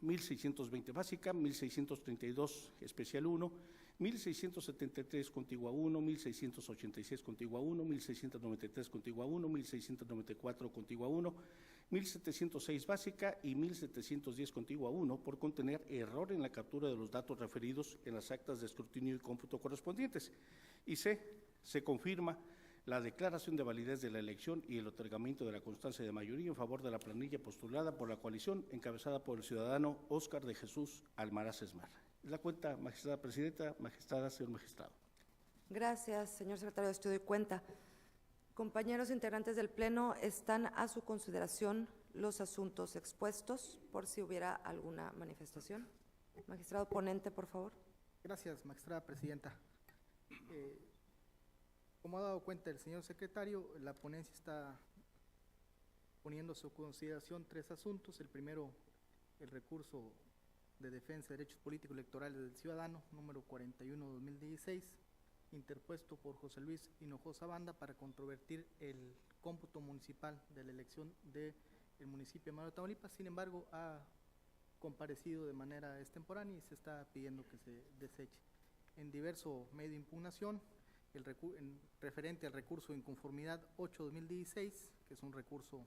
1620 básica, 1632 especial 1, 1673 contigua 1, 1686 contigua 1, 1693 contigua 1, 1694 contigua 1, 1706 básica y 1710 contigua 1 por contener error en la captura de los datos referidos en las actas de escrutinio y cómputo correspondientes. Y C. Se confirma la declaración de validez de la elección y el otorgamiento de la constancia de mayoría en favor de la planilla postulada por la coalición encabezada por el ciudadano Óscar de Jesús Almaraz Esmer. La cuenta, magistrada presidenta, magistrada, señor magistrado. Gracias, señor secretario de Estudio y Cuenta. Compañeros integrantes del Pleno, están a su consideración los asuntos expuestos, por si hubiera alguna manifestación. Magistrado ponente, por favor. Gracias, magistrada presidenta. Como ha dado cuenta el señor secretario, la ponencia está poniendo a su consideración 3 asuntos. El primero, el recurso de defensa de derechos políticos electorales del ciudadano, número 41-2016, interpuesto por José Luis Hinojosa Banda para controvertir el cómputo municipal de la elección del municipio de Madero, Tamaulipas. Sin embargo, ha comparecido de manera extemporánea y se está pidiendo que se deseche. En diverso medio de impugnación, referente al recurso de inconformidad 8-2016, que es un recurso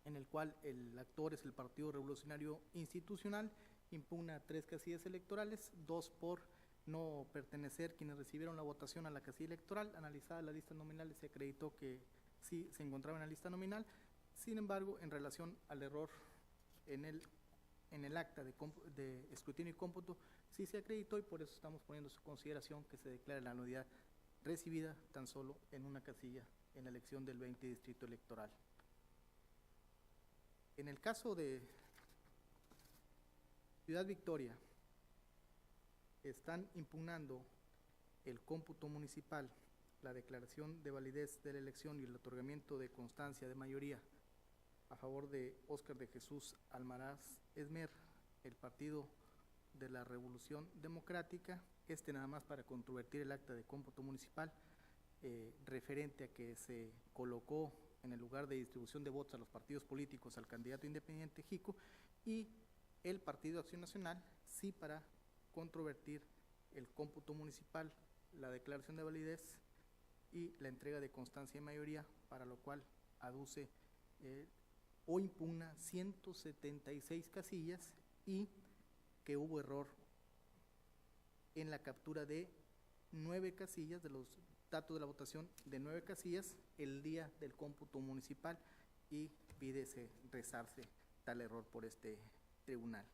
en el cual el actor es el Partido Revolucionario Institucional, impugna 3 casillas electorales, 2 por no pertenecer quienes recibieron la votación a la casilla electoral. Analizada la lista nominal, se acreditó que sí se encontraba en la lista nominal. Sin embargo, en relación al error en el acta de escrutinio y cómputo, sí se acreditó, y por eso estamos poniendo su consideración que se declare la nulidad recibida tan solo en una casilla en la elección del 20 distrito electoral. En el caso de Ciudad Victoria, están impugnando el cómputo municipal, la declaración de validez de la elección y el otorgamiento de constancia de mayoría a favor de Óscar de Jesús Almaraz Esmer, el Partido de la Revolución Democrática, nada más para controvertir el acta de cómputo municipal, referente a que se colocó en el lugar de distribución de votos a los partidos políticos al candidato independiente Jico, y el Partido Acción Nacional sí para controvertir el cómputo municipal, la declaración de validez y la entrega de constancia de mayoría, para lo cual aduce o impugna 176 casillas y que hubo error en la captura de 9 casillas, de los datos de la votación de 9 casillas el día del cómputo municipal, y pide rezarse tal error por este tribunal.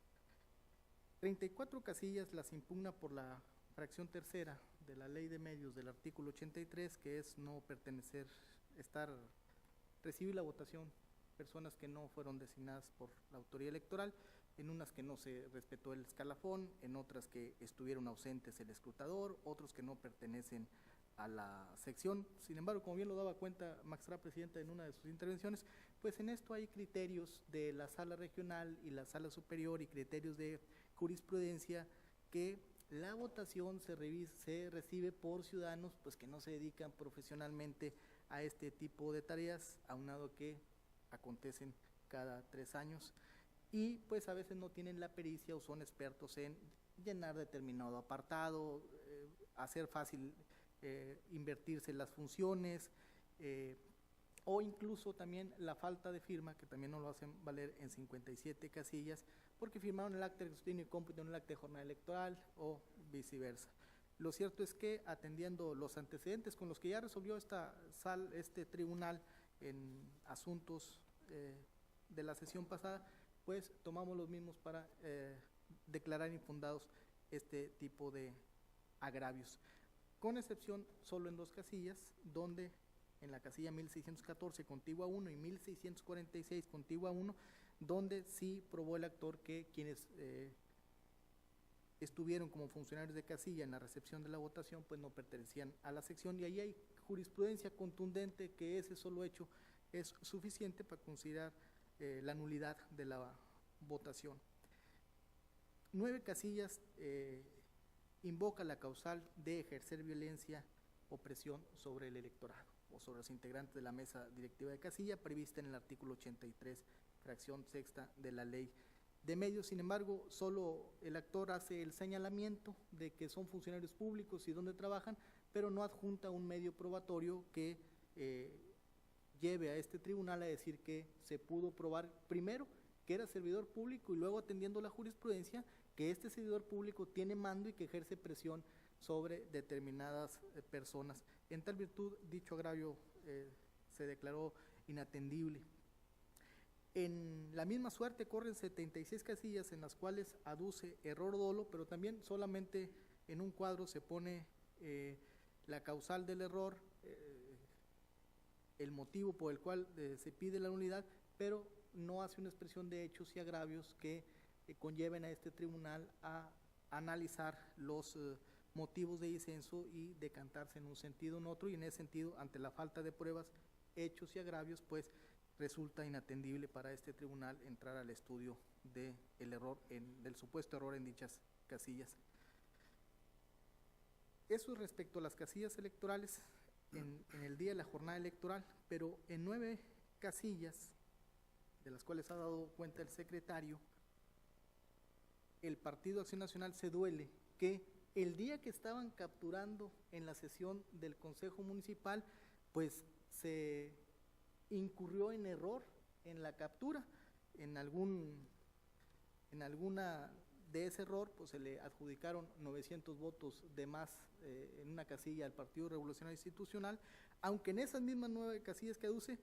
34 casillas las impugna por la fracción tercera de la Ley de Medios del artículo 83, que es no pertenecer, recibir la votación personas que no fueron designadas por la autoridad electoral, en unas que no se respetó el escalafón, en otras que estuvieron ausentes el escrutador, otros que no pertenecen a la sección. Sin embargo, como bien lo daba cuenta magistrada presidenta en una de sus intervenciones, pues en esto hay criterios de la sala regional y la sala superior y criterios de jurisprudencia que la votación se recibe por ciudadanos pues que no se dedican profesionalmente a este tipo de tareas, aunado que acontecen cada 3 años y pues a veces no tienen la pericia o son expertos en llenar determinado apartado, hacer fácil invertirse las funciones, o incluso también la falta de firma, que también no lo hacen valer en 57 casillas, porque firmaron el acta de escrutinio y cómputo en el acta de jornada electoral o viceversa. Lo cierto es que, atendiendo los antecedentes con los que ya resolvió este tribunal en asuntos de la sesión pasada, pues tomamos los mismos para declarar infundados este tipo de agravios, con excepción solo en 2 casillas, donde en la casilla 1614 contigua 1 y 1646 contigua 1, donde sí probó el actor que quienes estuvieron como funcionarios de casilla en la recepción de la votación pues no pertenecían a la sección, y ahí hay jurisprudencia contundente que ese solo hecho es suficiente para considerar la nulidad de la votación. 9 casillas invoca la causal de ejercer violencia o presión sobre el electorado o sobre los integrantes de la mesa directiva de casilla, prevista en el artículo 83, fracción sexta de la ley de medios. Sin embargo, solo el actor hace el señalamiento de que son funcionarios públicos y dónde trabajan, pero no adjunta un medio probatorio que lleve a este tribunal a decir que se pudo probar primero que era servidor público y luego, atendiendo la jurisprudencia, que este servidor público tiene mando y que ejerce presión sobre determinadas personas. En tal virtud, dicho agravio se declaró inatendible. En la misma suerte corren 76 casillas en las cuales aduce error dolo, pero también solamente en un cuadro se pone la causal del error, el motivo por el cual se pide la nulidad, pero no hace una expresión de hechos y agravios que conlleven a este tribunal a analizar los motivos de disenso y decantarse en un sentido o en otro, y en ese sentido, ante la falta de pruebas, hechos y agravios, pues resulta inatendible para este tribunal entrar al estudio del error, del supuesto error en dichas casillas. Eso es respecto a las casillas electorales en el día de la jornada electoral, pero en 9 casillas, de las cuales ha dado cuenta el secretario, el Partido Acción Nacional se duele que el día que estaban capturando en la sesión del Consejo Municipal, pues se incurrió en error en la captura, en alguna de ese error, pues se le adjudicaron 900 votos de más en una casilla al Partido Revolucionario Institucional, aunque en esas mismas 9 casillas que aduce,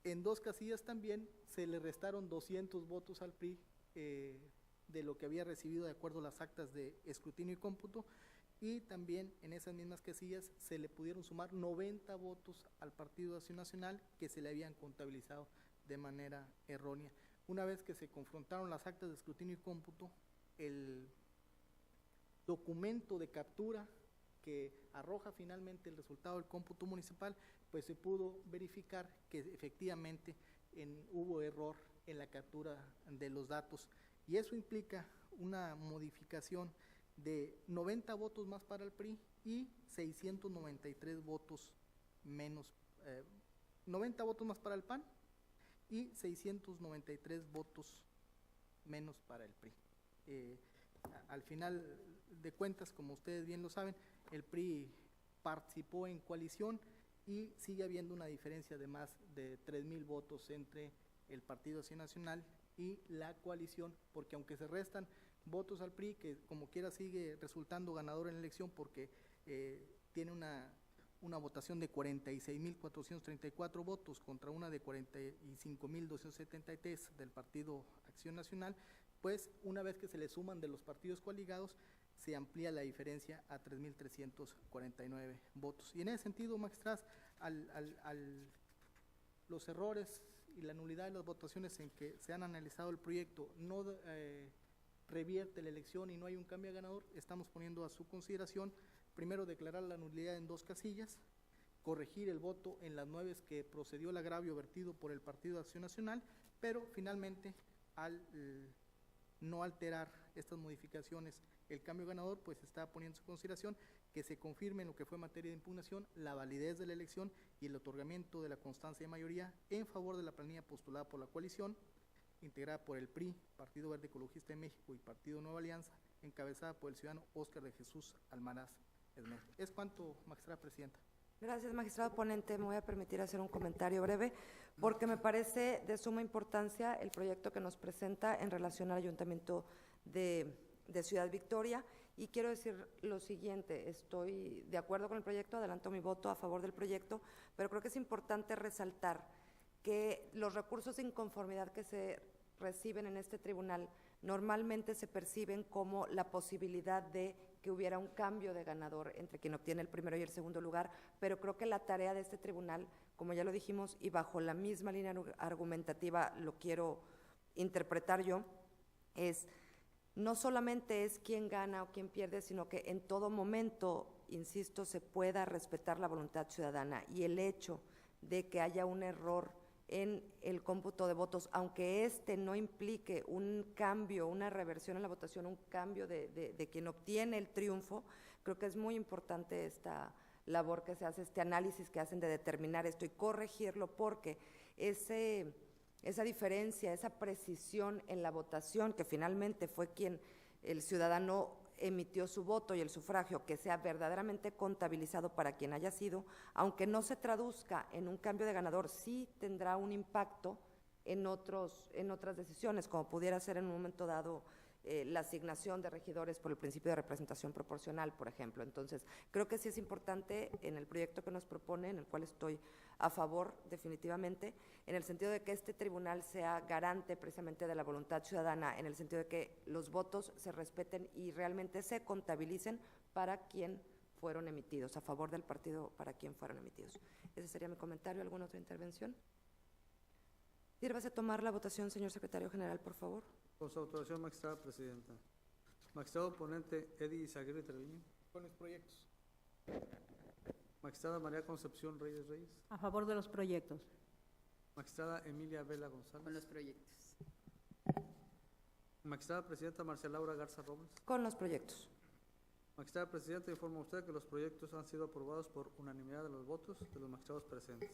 en 2 casillas también se le restaron 200 votos al PRI de lo que había recibido de acuerdo a las actas de escrutinio y cómputo, y también en esas mismas casillas se le pudieron sumar 90 votos al Partido Acción Nacional que se le habían contabilizado de manera errónea. Una vez que se confrontaron las actas de escrutinio y cómputo, el documento de captura que arroja finalmente el resultado del cómputo municipal, pues se pudo verificar que efectivamente hubo error en la captura de los datos, y eso implica una modificación de 90 votos más para el PRI y 693 votos menos, 90 votos más para el PAN y 693 votos menos para el PRI. Al final de cuentas, como ustedes bien lo saben, el PRI participó en coalición y sigue habiendo una diferencia de más de 3,000 votos entre el Partido Acción Nacional y la coalición, porque aunque se restan votos al PRI, que como quiera sigue resultando ganador en la elección porque tiene una votación de 46,434 votos contra una de 45,273 del Partido Acción Nacional, pues una vez que se le suman de los partidos coaligados, se amplía la diferencia a 3,349 votos. Y en ese sentido, magistradas, los errores y la nulidad de las votaciones en que se han analizado el proyecto no revierte la elección y no hay un cambio a ganador, estamos poniendo a su consideración Primero, declarar la nulidad en 2 casillas, corregir el voto en las 9 que procedió el agravio vertido por el Partido de Acción Nacional, pero finalmente, al no alterar estas modificaciones el cambio ganador, pues está poniendo en consideración que se confirme en lo que fue materia de impugnación la validez de la elección y el otorgamiento de la constancia de mayoría en favor de la planilla postulada por la coalición, integrada por el PRI, Partido Verde Ecologista de México y Partido Nueva Alianza, encabezada por el ciudadano Óscar de Jesús Almaraz Esmer. Es cuanto, magistrada presidenta. Gracias, magistrado ponente. Me voy a permitir hacer un comentario breve porque me parece de suma importancia el proyecto que nos presenta en relación al Ayuntamiento de Ciudad Victoria, y quiero decir lo siguiente: estoy de acuerdo con el proyecto, adelanto mi voto a favor del proyecto, pero creo que es importante resaltar que los recursos de inconformidad que se reciben en este tribunal normalmente se perciben como la posibilidad de que hubiera un cambio de ganador entre quien obtiene el primero y el segundo lugar, pero creo que la tarea de este tribunal, como ya lo dijimos, y bajo la misma línea argumentativa lo quiero interpretar yo, es no solamente es quién gana o quién pierde, sino que en todo momento, insisto, se pueda respetar la voluntad ciudadana, y el hecho de que haya un error en el cómputo de votos, aunque este no implique un cambio, una reversión en la votación, un cambio de quien obtiene el triunfo, creo que es muy importante esta labor que se hace, este análisis que hacen de determinar esto y corregirlo, porque esa diferencia, esa precisión en la votación, que finalmente fue quien el ciudadano emitió su voto y el sufragio, que sea verdaderamente contabilizado para quien haya sido, aunque no se traduzca en un cambio de ganador, sí tendrá un impacto en otras decisiones, como pudiera ser en un momento dado la asignación de regidores por el principio de representación proporcional, por ejemplo. Entonces, creo que sí es importante en el proyecto que nos propone, en el cual estoy a favor definitivamente, en el sentido de que este tribunal sea garante precisamente de la voluntad ciudadana, en el sentido de que los votos se respeten y realmente se contabilicen para quien fueron emitidos, a favor del partido para quien fueron emitidos. Ese sería mi comentario. ¿Alguna otra intervención? Sírvase tomar la votación, señor secretario general, por favor. Con su autorización, magistrada presidenta. Magistrado ponente Eddie Izaguirre Treviño. Con los proyectos. Magistrada María Concepción Reyes Reyes. A favor de los proyectos. Magistrada Emilia Vela González. Con los proyectos. Magistrada presidenta Marcela Laura Garza Robles. Con los proyectos. Magistrada presidenta, informa usted que los proyectos han sido aprobados por unanimidad de los votos de los magistrados presentes.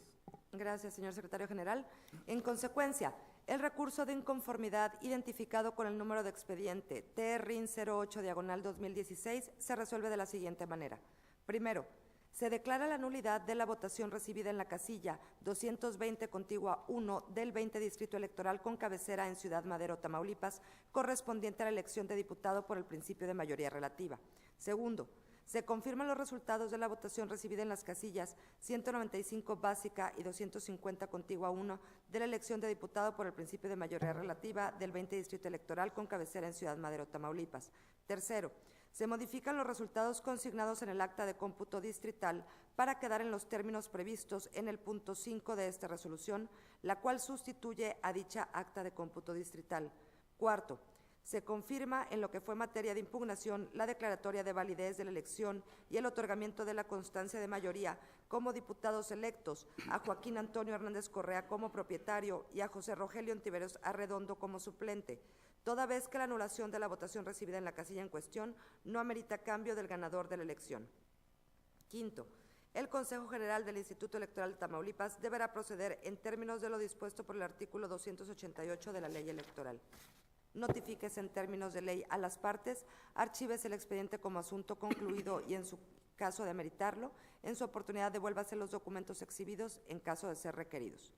Gracias, señor secretario general. En consecuencia, el recurso de inconformidad identificado con el número de expediente TRIN 08/2016 se resuelve de la siguiente manera. Primero, se declara la nulidad de la votación recibida en la casilla 220 contigua 1 del 20 Distrito Electoral con cabecera en Ciudad Madero, Tamaulipas, correspondiente a la elección de diputado por el principio de mayoría relativa. Segundo, se confirman los resultados de la votación recibida en las casillas 195 básica y 250 contigua 1 de la elección de diputado por el principio de mayoría relativa del 20 Distrito Electoral con cabecera en Ciudad Madero, Tamaulipas. Tercero, se modifican los resultados consignados en el acta de cómputo distrital para quedar en los términos previstos en el punto 5 de esta resolución, la cual sustituye a dicha acta de cómputo distrital. Cuarto, se confirma en lo que fue materia de impugnación la declaratoria de validez de la elección y el otorgamiento de la constancia de mayoría como diputados electos a Joaquín Antonio Hernández Correa como propietario y a José Rogelio Ontiveros Arredondo como suplente, toda vez que la anulación de la votación recibida en la casilla en cuestión no amerita cambio del ganador de la elección. Quinto, el Consejo General del Instituto Electoral de Tamaulipas deberá proceder en términos de lo dispuesto por el artículo 288 de la Ley Electoral. Notifíquese en términos de ley a las partes, archívese el expediente como asunto concluido y en su caso de ameritarlo, en su oportunidad devuélvase los documentos exhibidos en caso de ser requeridos.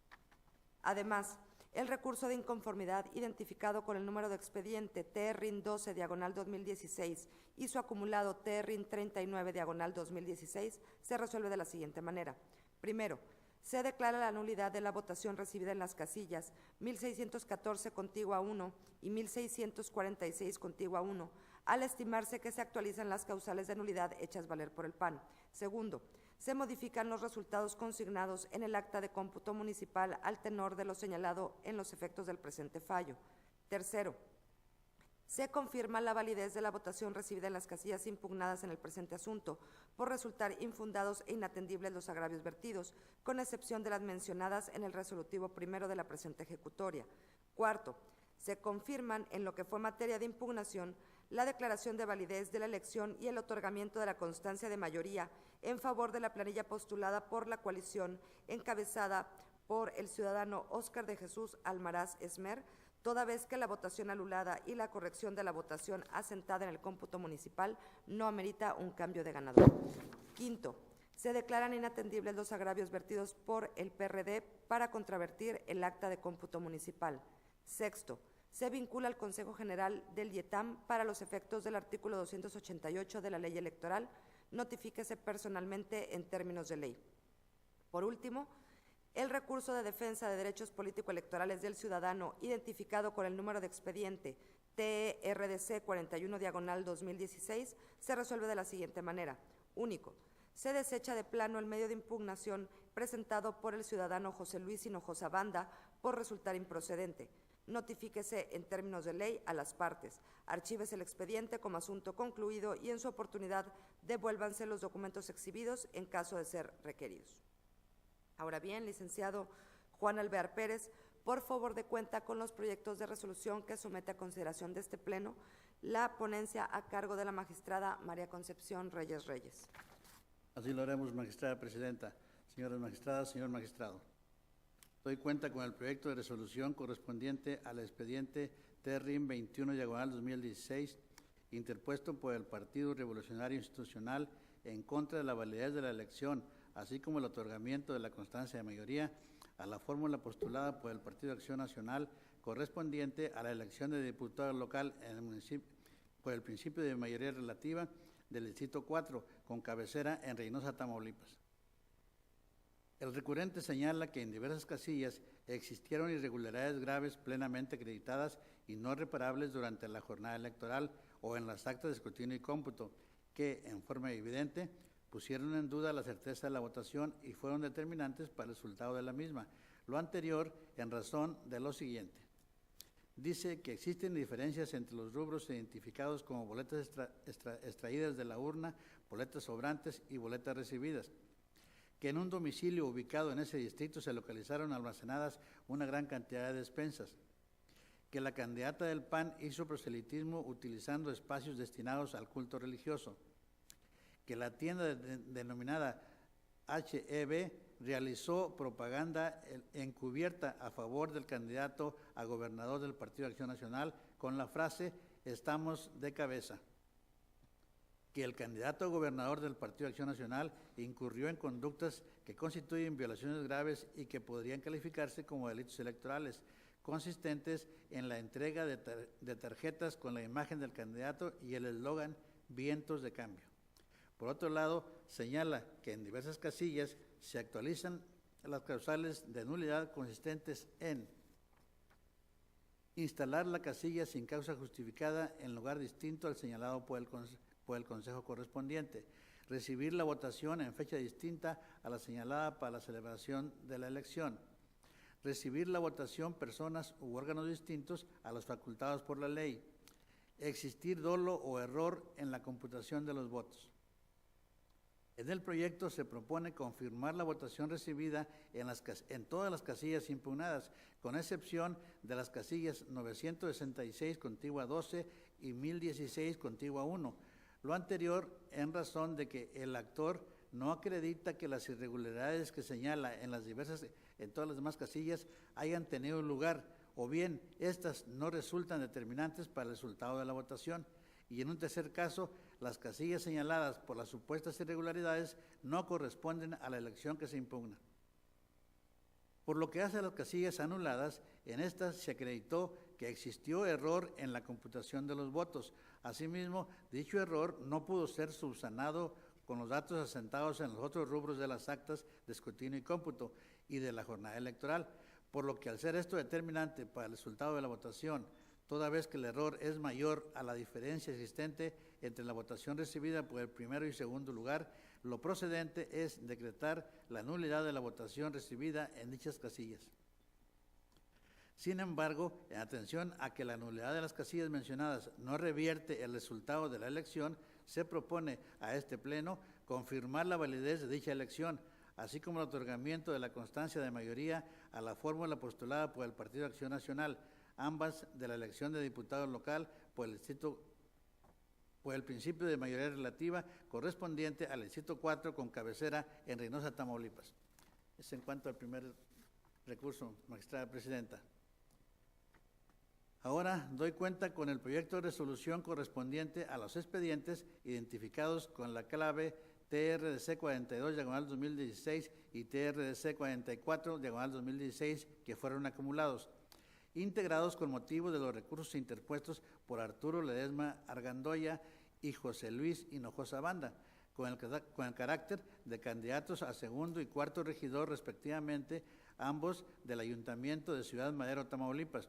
Además, el recurso de inconformidad identificado con el número de expediente TRIN 12/2016 y su acumulado TRIN 39/2016 se resuelve de la siguiente manera. Primero, se declara la nulidad de la votación recibida en las casillas 1614 contigua 1 y 1646 contigua 1, al estimarse que se actualizan las causales de nulidad hechas valer por el PAN. Segundo, se modifican los resultados consignados en el acta de cómputo municipal al tenor de lo señalado en los efectos del presente fallo. Tercero, Se confirma la validez de la votación recibida en las casillas impugnadas en el presente asunto, por resultar infundados e inatendibles los agravios vertidos, con excepción de las mencionadas en el resolutivo primero de la presente ejecutoria. Cuarto, se confirman en lo que fue materia de impugnación la declaración de validez de la elección y el otorgamiento de la constancia de mayoría en favor de la planilla postulada por la coalición encabezada por el ciudadano Óscar de Jesús Almaraz Esmer, toda vez que la votación anulada y la corrección de la votación asentada en el cómputo municipal no amerita un cambio de ganador. Quinto, se declaran inatendibles los agravios vertidos por el PRD para contravertir el acta de cómputo municipal. Sexto, se vincula al Consejo General del IETAM para los efectos del artículo 288 de la Ley Electoral, notifíquese personalmente en términos de ley. Por último, el recurso de defensa de derechos político-electorales del ciudadano, identificado con el número de expediente TRDC 41/2016, se resuelve de la siguiente manera. Único, se desecha de plano el medio de impugnación presentado por el ciudadano José Luis Hinojosa Banda por resultar improcedente. Notifíquese en términos de ley a las partes, archívese el expediente como asunto concluido y en su oportunidad devuélvanse los documentos exhibidos en caso de ser requeridos. Ahora bien, licenciado Juan Alvear Pérez, por favor de cuenta con los proyectos de resolución que somete a consideración de este Pleno la ponencia a cargo de la magistrada María Concepción Reyes Reyes. Así lo haremos, magistrada presidenta. Señoras magistradas, señor magistrado. Doy cuenta con el proyecto de resolución correspondiente al expediente TRIM 21/2016, interpuesto por el Partido Revolucionario Institucional en contra de la validez de la elección, así como el otorgamiento de la constancia de mayoría a la fórmula postulada por el Partido de Acción Nacional correspondiente a la elección de diputado local en el municipio por el principio de mayoría relativa del Distrito 4, con cabecera en Reynosa, Tamaulipas. El recurrente señala que en diversas casillas existieron irregularidades graves plenamente acreditadas y no reparables durante la jornada electoral o en las actas de escrutinio y cómputo, que, en forma evidente, pusieron en duda la certeza de la votación y fueron determinantes para el resultado de la misma. Lo anterior en razón de lo siguiente. Dice que existen diferencias entre los rubros identificados como boletas extraídas de la urna, boletas sobrantes y boletas recibidas, que en un domicilio ubicado en ese distrito se localizaron almacenadas una gran cantidad de despensas, que la candidata del PAN hizo proselitismo utilizando espacios destinados al culto religioso, que la tienda denominada HEB realizó propaganda encubierta a favor del candidato a gobernador del Partido de Acción Nacional con la frase "estamos de cabeza", que el candidato a gobernador del Partido de Acción Nacional incurrió en conductas que constituyen violaciones graves y que podrían calificarse como delitos electorales, consistentes en la entrega de tarjetas con la imagen del candidato y el eslogan "vientos de cambio". Por otro lado, señala que en diversas casillas se actualizan las causales de nulidad consistentes en instalar la casilla sin causa justificada en lugar distinto al señalado por el Consejo correspondiente, recibir la votación en fecha distinta a la señalada para la celebración de la elección, recibir la votación personas u órganos distintos a los facultados por la ley, existir dolo o error en la computación de los votos. En el proyecto se propone confirmar la votación recibida en todas las casillas impugnadas, con excepción de las casillas 966 contigua 12 y 1016 contigua 1. Lo anterior en razón de que el actor no acredita que las irregularidades que señala en todas las demás casillas hayan tenido lugar, o bien estas no resultan determinantes para el resultado de la votación. Y en un tercer caso, las casillas señaladas por las supuestas irregularidades no corresponden a la elección que se impugna. Por lo que hace a las casillas anuladas, en estas se acreditó que existió error en la computación de los votos. Asimismo, dicho error no pudo ser subsanado con los datos asentados en los otros rubros de las actas de escrutinio y cómputo y de la jornada electoral, por lo que al ser esto determinante para el resultado de la votación, toda vez que el error es mayor a la diferencia existente entre la votación recibida por el primero y segundo lugar, lo procedente es decretar la nulidad de la votación recibida en dichas casillas. Sin embargo, en atención a que la nulidad de las casillas mencionadas no revierte el resultado de la elección, se propone a este Pleno confirmar la validez de dicha elección, así como el otorgamiento de la constancia de mayoría a la fórmula postulada por el Partido Acción Nacional, ambas de la elección de diputado local por el principio de mayoría relativa correspondiente al Distrito 4 con cabecera en Reynosa, Tamaulipas. Es en cuanto al primer recurso, magistrada presidenta. Ahora doy cuenta con el proyecto de resolución correspondiente a los expedientes identificados con la clave TRDC 42/2016 y TRDC 44/2016 que fueron acumulados, integrados con motivo de los recursos interpuestos por Arturo Ledesma Argandoya y José Luis Hinojosa Banda, con el carácter de candidatos a segundo y cuarto regidor respectivamente, ambos del Ayuntamiento de Ciudad Madero, Tamaulipas,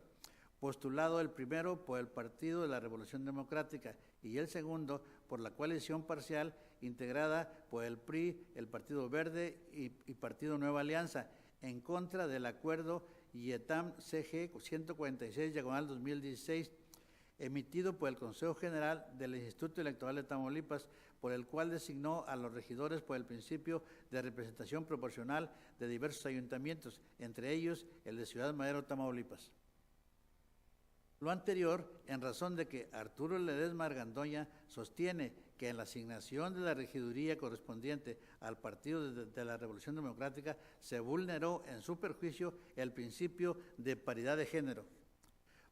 postulado el primero por el Partido de la Revolución Democrática y el segundo por la coalición parcial integrada por el PRI, el Partido Verde y Partido Nueva Alianza, en contra del acuerdo IETAM CG 146/2016, emitido por el Consejo General del Instituto Electoral de Tamaulipas, por el cual designó a los regidores por el principio de representación proporcional de diversos ayuntamientos, entre ellos el de Ciudad Madero, Tamaulipas. Lo anterior, en razón de que Arturo Ledesma Argandoña sostiene que en la asignación de la regiduría correspondiente al Partido de la Revolución Democrática se vulneró en su perjuicio el principio de paridad de género.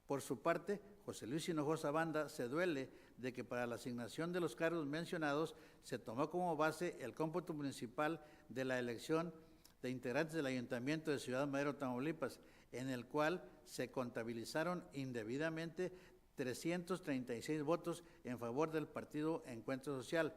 Por su parte, José Luis Hinojosa Banda se duele de que para la asignación de los cargos mencionados se tomó como base el cómputo municipal de la elección de integrantes del Ayuntamiento de Ciudad Madero, Tamaulipas, en el cual se contabilizaron indebidamente 336 votos en favor del Partido Encuentro Social,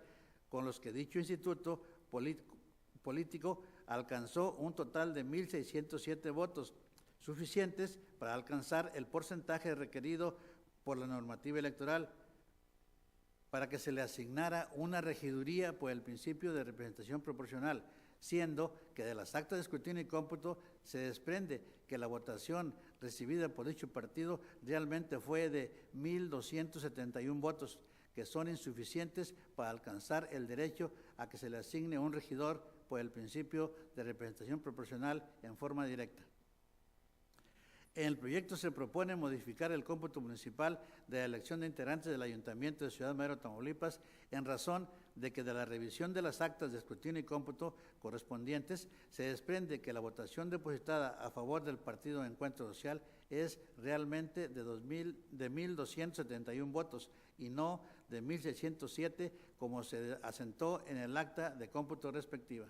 con los que dicho instituto político alcanzó un total de 1,607 votos, suficientes para alcanzar el porcentaje requerido por la normativa electoral para que se le asignara una regiduría por el principio de representación proporcional, siendo que de las actas de escrutinio y cómputo se desprende que la votación recibida por dicho partido realmente fue de 1,271 votos, que son insuficientes para alcanzar el derecho a que se le asigne un regidor por el principio de representación proporcional en forma directa. En el proyecto se propone modificar el cómputo municipal de la elección de integrantes del Ayuntamiento de Ciudad Madero, Tamaulipas, en razón de que de la revisión de las actas de escrutinio y cómputo correspondientes se desprende que la votación depositada a favor del Partido Encuentro Social es realmente de 1,271 votos y no de 1,607 como se asentó en el acta de cómputo respectiva.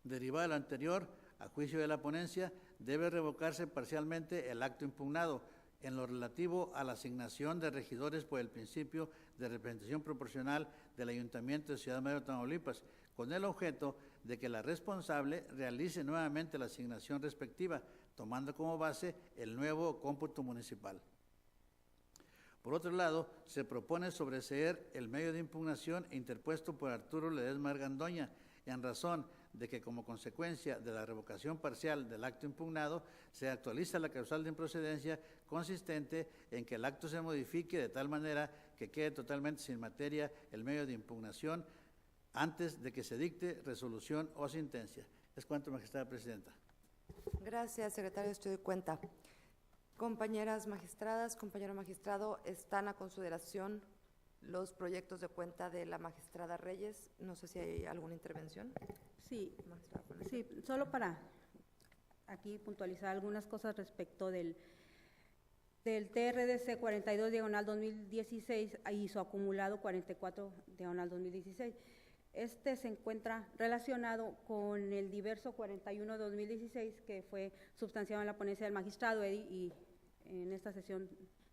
Derivado de lo anterior, a juicio de la ponencia, debe revocarse parcialmente el acto impugnado en lo relativo a la asignación de regidores por el principio de representación proporcional del Ayuntamiento de Ciudad Madero, Tamaulipas, con el objeto de que la responsable realice nuevamente la asignación respectiva, tomando como base el nuevo cómputo municipal. Por otro lado, se propone sobreseer el medio de impugnación interpuesto por Arturo Ledesma Argandoña, en razón de que como consecuencia de la revocación parcial del acto impugnado, se actualiza la causal de improcedencia consistente en que el acto se modifique de tal manera que quede totalmente sin materia el medio de impugnación antes de que se dicte resolución o sentencia. Es cuanto, magistrada presidenta. Gracias, secretario. Estoy de cuenta. Compañeras magistradas, compañero magistrado, están a consideración los proyectos de cuenta de la magistrada Reyes. No sé si hay alguna intervención. Sí, sí, solo para aquí puntualizar algunas cosas respecto del TRDC 42/2016 y su acumulado 44/2016. Este se encuentra relacionado con el diverso 41/2016 que fue substanciado en la ponencia del magistrado y en esta sesión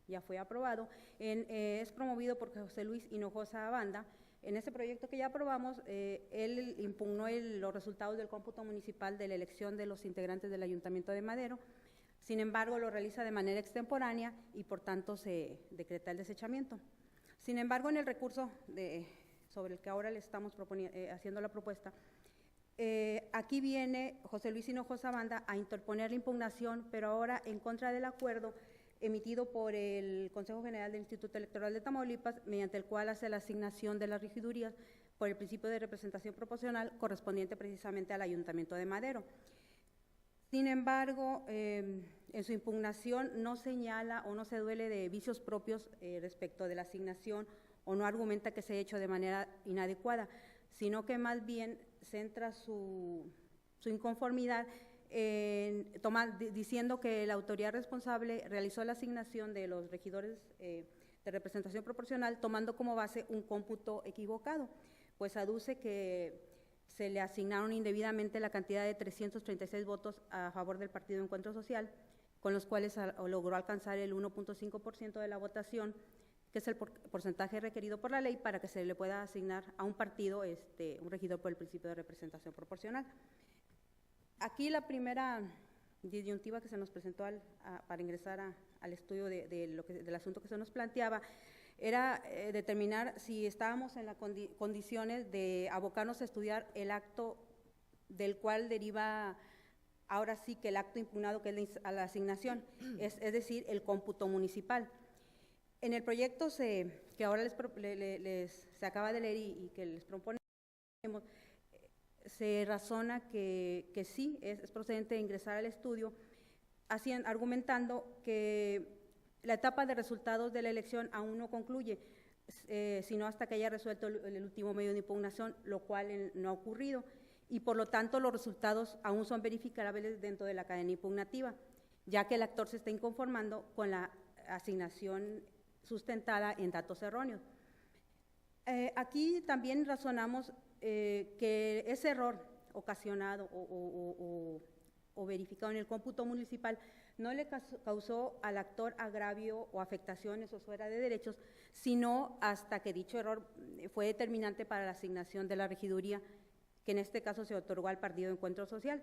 ya fue aprobado. Es promovido por José Luis Hinojosa Banda. En este proyecto que ya aprobamos, él impugnó los resultados del cómputo municipal de la elección de los integrantes del Ayuntamiento de Madero. Sin embargo, lo realiza de manera extemporánea y por tanto se decreta el desechamiento. Sin embargo, en el recurso sobre el que ahora le estamos haciendo la propuesta, Aquí viene José Luis Hinojosa Banda a interponer la impugnación, pero ahora en contra del acuerdo emitido por el Consejo General del Instituto Electoral de Tamaulipas, mediante el cual hace la asignación de las regidurías por el principio de representación proporcional correspondiente precisamente al Ayuntamiento de Madero. Sin embargo, en su impugnación no señala o no se duele de vicios propios respecto de la asignación o no argumenta que se ha hecho de manera inadecuada, sino que más bien centra su inconformidad diciendo que la autoridad responsable realizó la asignación de los regidores de representación proporcional tomando como base un cómputo equivocado, pues aduce que se le asignaron indebidamente la cantidad de 336 votos a favor del Partido Encuentro Social, con los cuales logró alcanzar el 1.5% de la votación, que es el porcentaje requerido por la ley para que se le pueda asignar a un partido un regidor por el principio de representación proporcional. Aquí la primera disyuntiva que se nos presentó para ingresar al estudio del asunto que se nos planteaba era determinar si estábamos en las condiciones de abocarnos a estudiar el acto del cual deriva ahora sí que el acto impugnado, que es la asignación, es decir, el cómputo municipal. En el proyecto que ahora se acaba de leer y que les proponemos, se razona que sí es procedente de ingresar al estudio, argumentando que la etapa de resultados de la elección aún no concluye, sino hasta que haya resuelto el último medio de impugnación, lo cual no ha ocurrido, y por lo tanto los resultados aún son verificables dentro de la cadena impugnativa, ya que el actor se está inconformando con la asignación sustentada en datos erróneos. Aquí también razonamos que ese error ocasionado o verificado en el cómputo municipal no le causó al actor agravio o afectaciones o fuera de derechos, sino hasta que dicho error fue determinante para la asignación de la regiduría, que en este caso se otorgó al Partido Encuentro Social.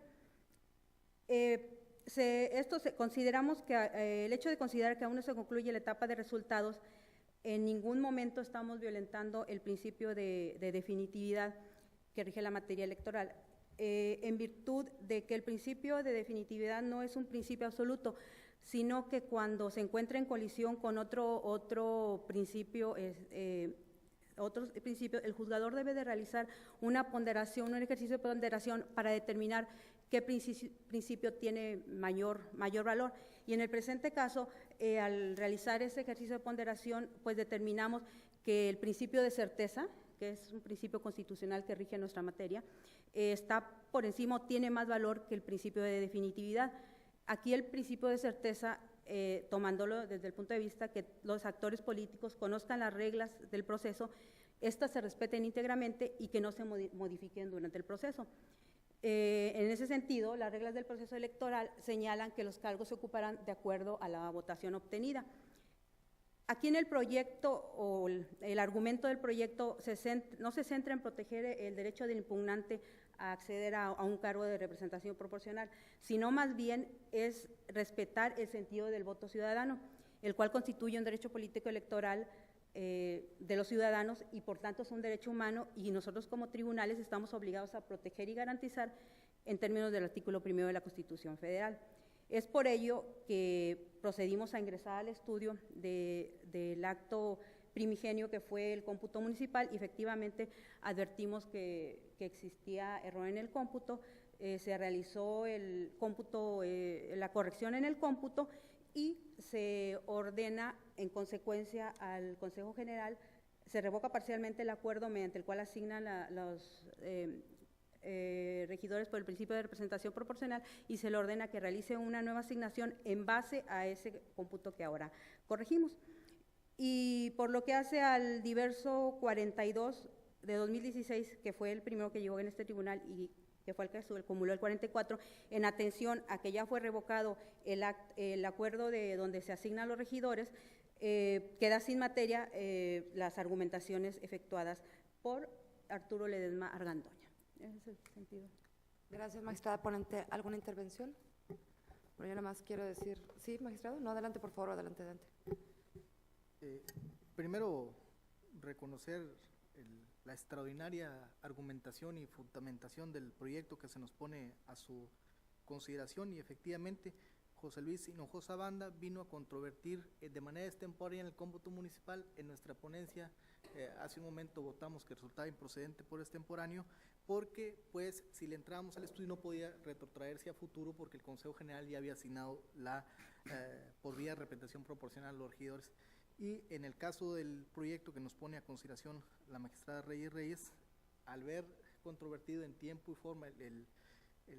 Consideramos que el hecho de considerar que aún no se concluye la etapa de resultados, en ningún momento estamos violentando el principio de definitividad que rige la materia electoral, en virtud de que el principio de definitividad no es un principio absoluto, sino que cuando se encuentra en colisión con otro principio, el juzgador debe de realizar una ponderación, un ejercicio de ponderación para determinar qué principio tiene mayor valor. Y en el presente caso, al realizar ese ejercicio de ponderación, pues determinamos que el principio de certeza, que es un principio constitucional que rige nuestra materia, está por encima, tiene más valor que el principio de definitividad. Aquí el principio de certeza, tomándolo desde el punto de vista que los actores políticos conozcan las reglas del proceso, éstas se respeten íntegramente y que no se modifiquen durante el proceso. En ese sentido, las reglas del proceso electoral señalan que los cargos se ocuparán de acuerdo a la votación obtenida. Aquí en el proyecto, o el argumento del proyecto, no se centra en proteger el derecho del impugnante a acceder a un cargo de representación proporcional, sino más bien es respetar el sentido del voto ciudadano, el cual constituye un derecho político electoral de los ciudadanos y por tanto es un derecho humano, y nosotros como tribunales estamos obligados a proteger y garantizar en términos del artículo 1 de la Constitución Federal. Es por ello que procedimos a ingresar al estudio del acto primigenio que fue el cómputo municipal, y efectivamente advertimos que existía error en el cómputo, se realizó el cómputo, la corrección en el cómputo, y se ordena en consecuencia al Consejo General, se revoca parcialmente el acuerdo mediante el cual asignan los regidores por el principio de representación proporcional, y se le ordena que realice una nueva asignación en base a ese cómputo que ahora corregimos. Y por lo que hace al diverso 42 de 2016, que fue el primero que llegó en este tribunal y que fue el que acumuló el 44, en atención a que ya fue revocado el acuerdo de donde se asignan los regidores, queda sin materia las argumentaciones efectuadas por Arturo Ledesma Argandoña. Ese es el sentido. Gracias, magistrada ponente. ¿Alguna intervención? Bueno, yo nada más quiero decir, ¿sí, magistrado? No, adelante, por favor, adelante. Primero, reconocer la extraordinaria argumentación y fundamentación del proyecto que se nos pone a su consideración, y efectivamente José Luis Hinojosa Banda vino a controvertir de manera extemporánea en el cómputo municipal. En nuestra ponencia hace un momento votamos que resultaba improcedente por extemporáneo, porque pues si le entrábamos al estudio no podía retrotraerse a futuro, porque el Consejo General ya había asignado por vía de representación proporcional a los regidores. Y en el caso del proyecto que nos pone a consideración la magistrada Reyes, al ver controvertido en tiempo y forma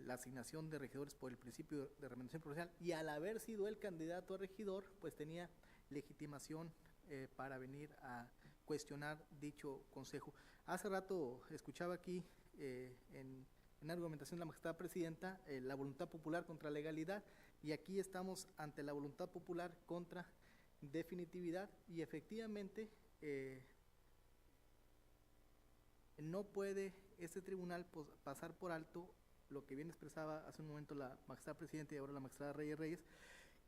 la asignación de regidores por el principio de representación proporcional, y al haber sido el candidato a regidor, pues tenía legitimación para venir a cuestionar dicho consejo. Hace rato escuchaba aquí en argumentación de la magistrada presidenta la voluntad popular contra legalidad, y aquí estamos ante la voluntad popular contra definitividad, y efectivamente no puede este tribunal pasar por alto lo que bien expresaba hace un momento la magistrada presidenta y ahora la magistrada Reyes,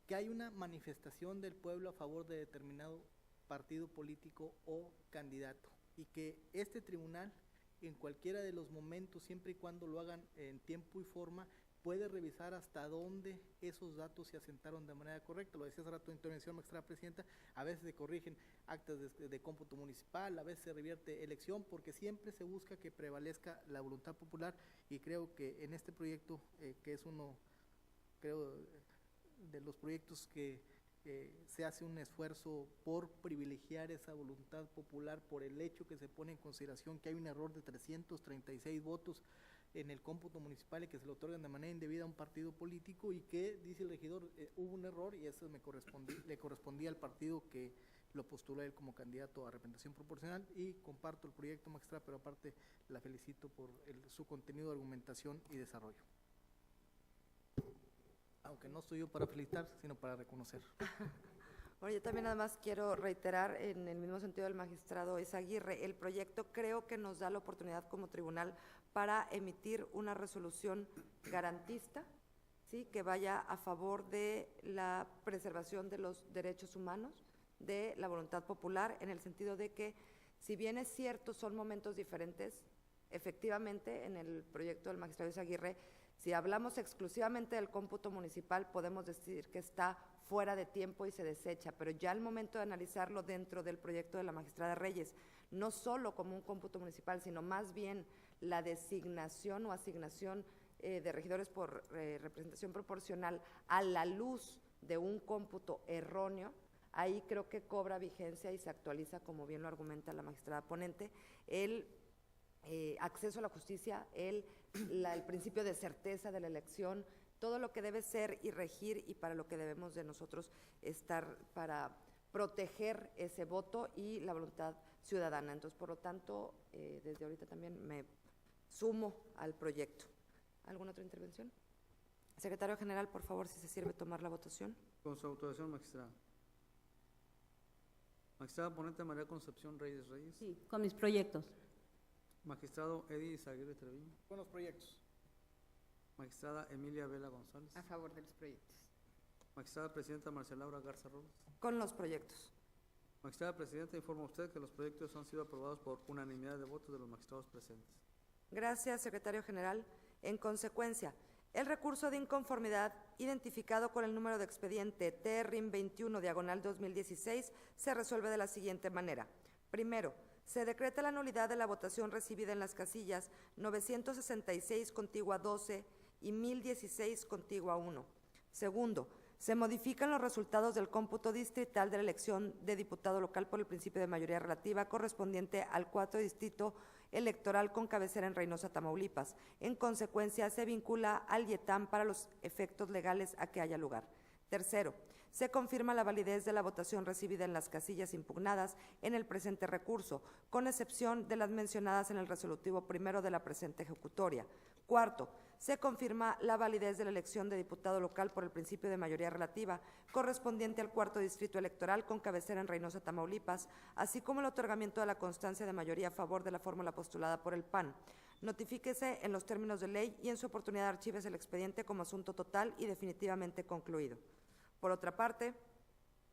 que hay una manifestación del pueblo a favor de determinado partido político o candidato, y que este tribunal en cualquiera de los momentos, siempre y cuando lo hagan en tiempo y forma, puede revisar hasta dónde esos datos se asentaron de manera correcta. Lo decía hace rato en intervención, magistrada presidenta, a veces se corrigen actas de cómputo municipal, a veces se revierte elección, porque siempre se busca que prevalezca la voluntad popular, y creo que en este proyecto, que es uno, creo, de los proyectos que se hace un esfuerzo por privilegiar esa voluntad popular, por el hecho que se pone en consideración que hay un error de 336 votos en el cómputo municipal y que se le otorgan de manera indebida a un partido político, y que, dice el regidor, hubo un error y eso le correspondía al partido que lo postuló él como candidato a representación proporcional. Y comparto el proyecto, magistrada, pero aparte la felicito por su contenido de argumentación y desarrollo. Aunque no estoy yo para felicitar, sino para reconocer. Bueno, yo también además quiero reiterar, en el mismo sentido del magistrado Izaguirre, el proyecto creo que nos da la oportunidad como tribunal para emitir una resolución garantista, ¿sí?, que vaya a favor de la preservación de los derechos humanos, de la voluntad popular, en el sentido de que, si bien es cierto, son momentos diferentes, efectivamente, en el proyecto del magistrado Izaguirre, si hablamos exclusivamente del cómputo municipal, podemos decir que está fuera de tiempo y se desecha, pero ya al momento de analizarlo dentro del proyecto de la magistrada Reyes, no solo como un cómputo municipal, sino más bien la designación o asignación de regidores por representación proporcional a la luz de un cómputo erróneo, ahí creo que cobra vigencia y se actualiza, como bien lo argumenta la magistrada ponente, el acceso a la justicia, el principio de certeza de la elección, todo lo que debe ser y regir, y para lo que debemos de nosotros estar para proteger ese voto y la voluntad ciudadana. Entonces, por lo tanto, desde ahorita también me sumo al proyecto. ¿Alguna otra intervención? Secretario General, por favor, si se sirve tomar la votación. Con su autorización, magistrada. Magistrada ponente María Concepción Reyes. Sí, con mis proyectos. Magistrado Eddie Izaguirre Treviño. Con los proyectos. Magistrada Emilia Vela González. A favor de los proyectos. Magistrada Presidenta Marcela Laura Garza Robles. Con los proyectos. Magistrada Presidenta, informa usted que los proyectos han sido aprobados por unanimidad de votos de los magistrados presentes. Gracias, secretario general. En consecuencia, el recurso de inconformidad identificado con el número de expediente TRIM 21/2016 se resuelve de la siguiente manera. Primero, se decreta la nulidad de la votación recibida en las casillas 966 contigua 12 y 1016 contigua 1. Segundo, se modifican los resultados del cómputo distrital de la elección de diputado local por el principio de mayoría relativa correspondiente al 4 distrito electoral con cabecera en Reynosa, Tamaulipas. En consecuencia, se vincula al IETAM para los efectos legales a que haya lugar. Tercero, se confirma la validez de la votación recibida en las casillas impugnadas en el presente recurso, con excepción de las mencionadas en el resolutivo primero de la presente ejecutoria. Cuarto, se confirma la validez de la elección de diputado local por el principio de mayoría relativa, correspondiente al 4 distrito electoral con cabecera en Reynosa, Tamaulipas, así como el otorgamiento de la constancia de mayoría a favor de la fórmula postulada por el PAN. Notifíquese en los términos de ley y en su oportunidad archívese el expediente como asunto total y definitivamente concluido. Por otra parte,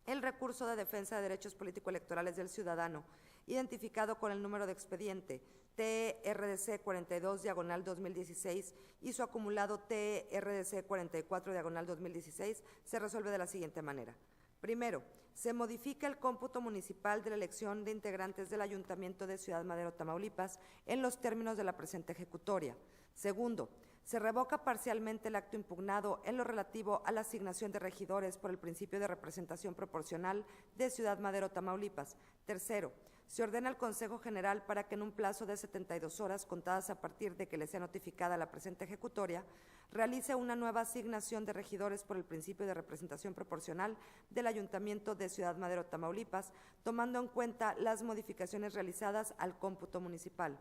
el recurso de defensa de derechos político-electorales del ciudadano, identificado con el número de expediente TRDC 42/2016 y su acumulado TRDC 44/2016 se resuelve de la siguiente manera. Primero, se modifica el cómputo municipal de la elección de integrantes del Ayuntamiento de Ciudad Madero, Tamaulipas, en los términos de la presente ejecutoria. Segundo, se revoca parcialmente el acto impugnado en lo relativo a la asignación de regidores por el principio de representación proporcional de Ciudad Madero, Tamaulipas. Tercero, se ordena al Consejo General para que en un plazo de 72 horas contadas a partir de que le sea notificada la presente ejecutoria, realice una nueva asignación de regidores por el principio de representación proporcional del Ayuntamiento de Ciudad Madero, Tamaulipas, tomando en cuenta las modificaciones realizadas al cómputo municipal.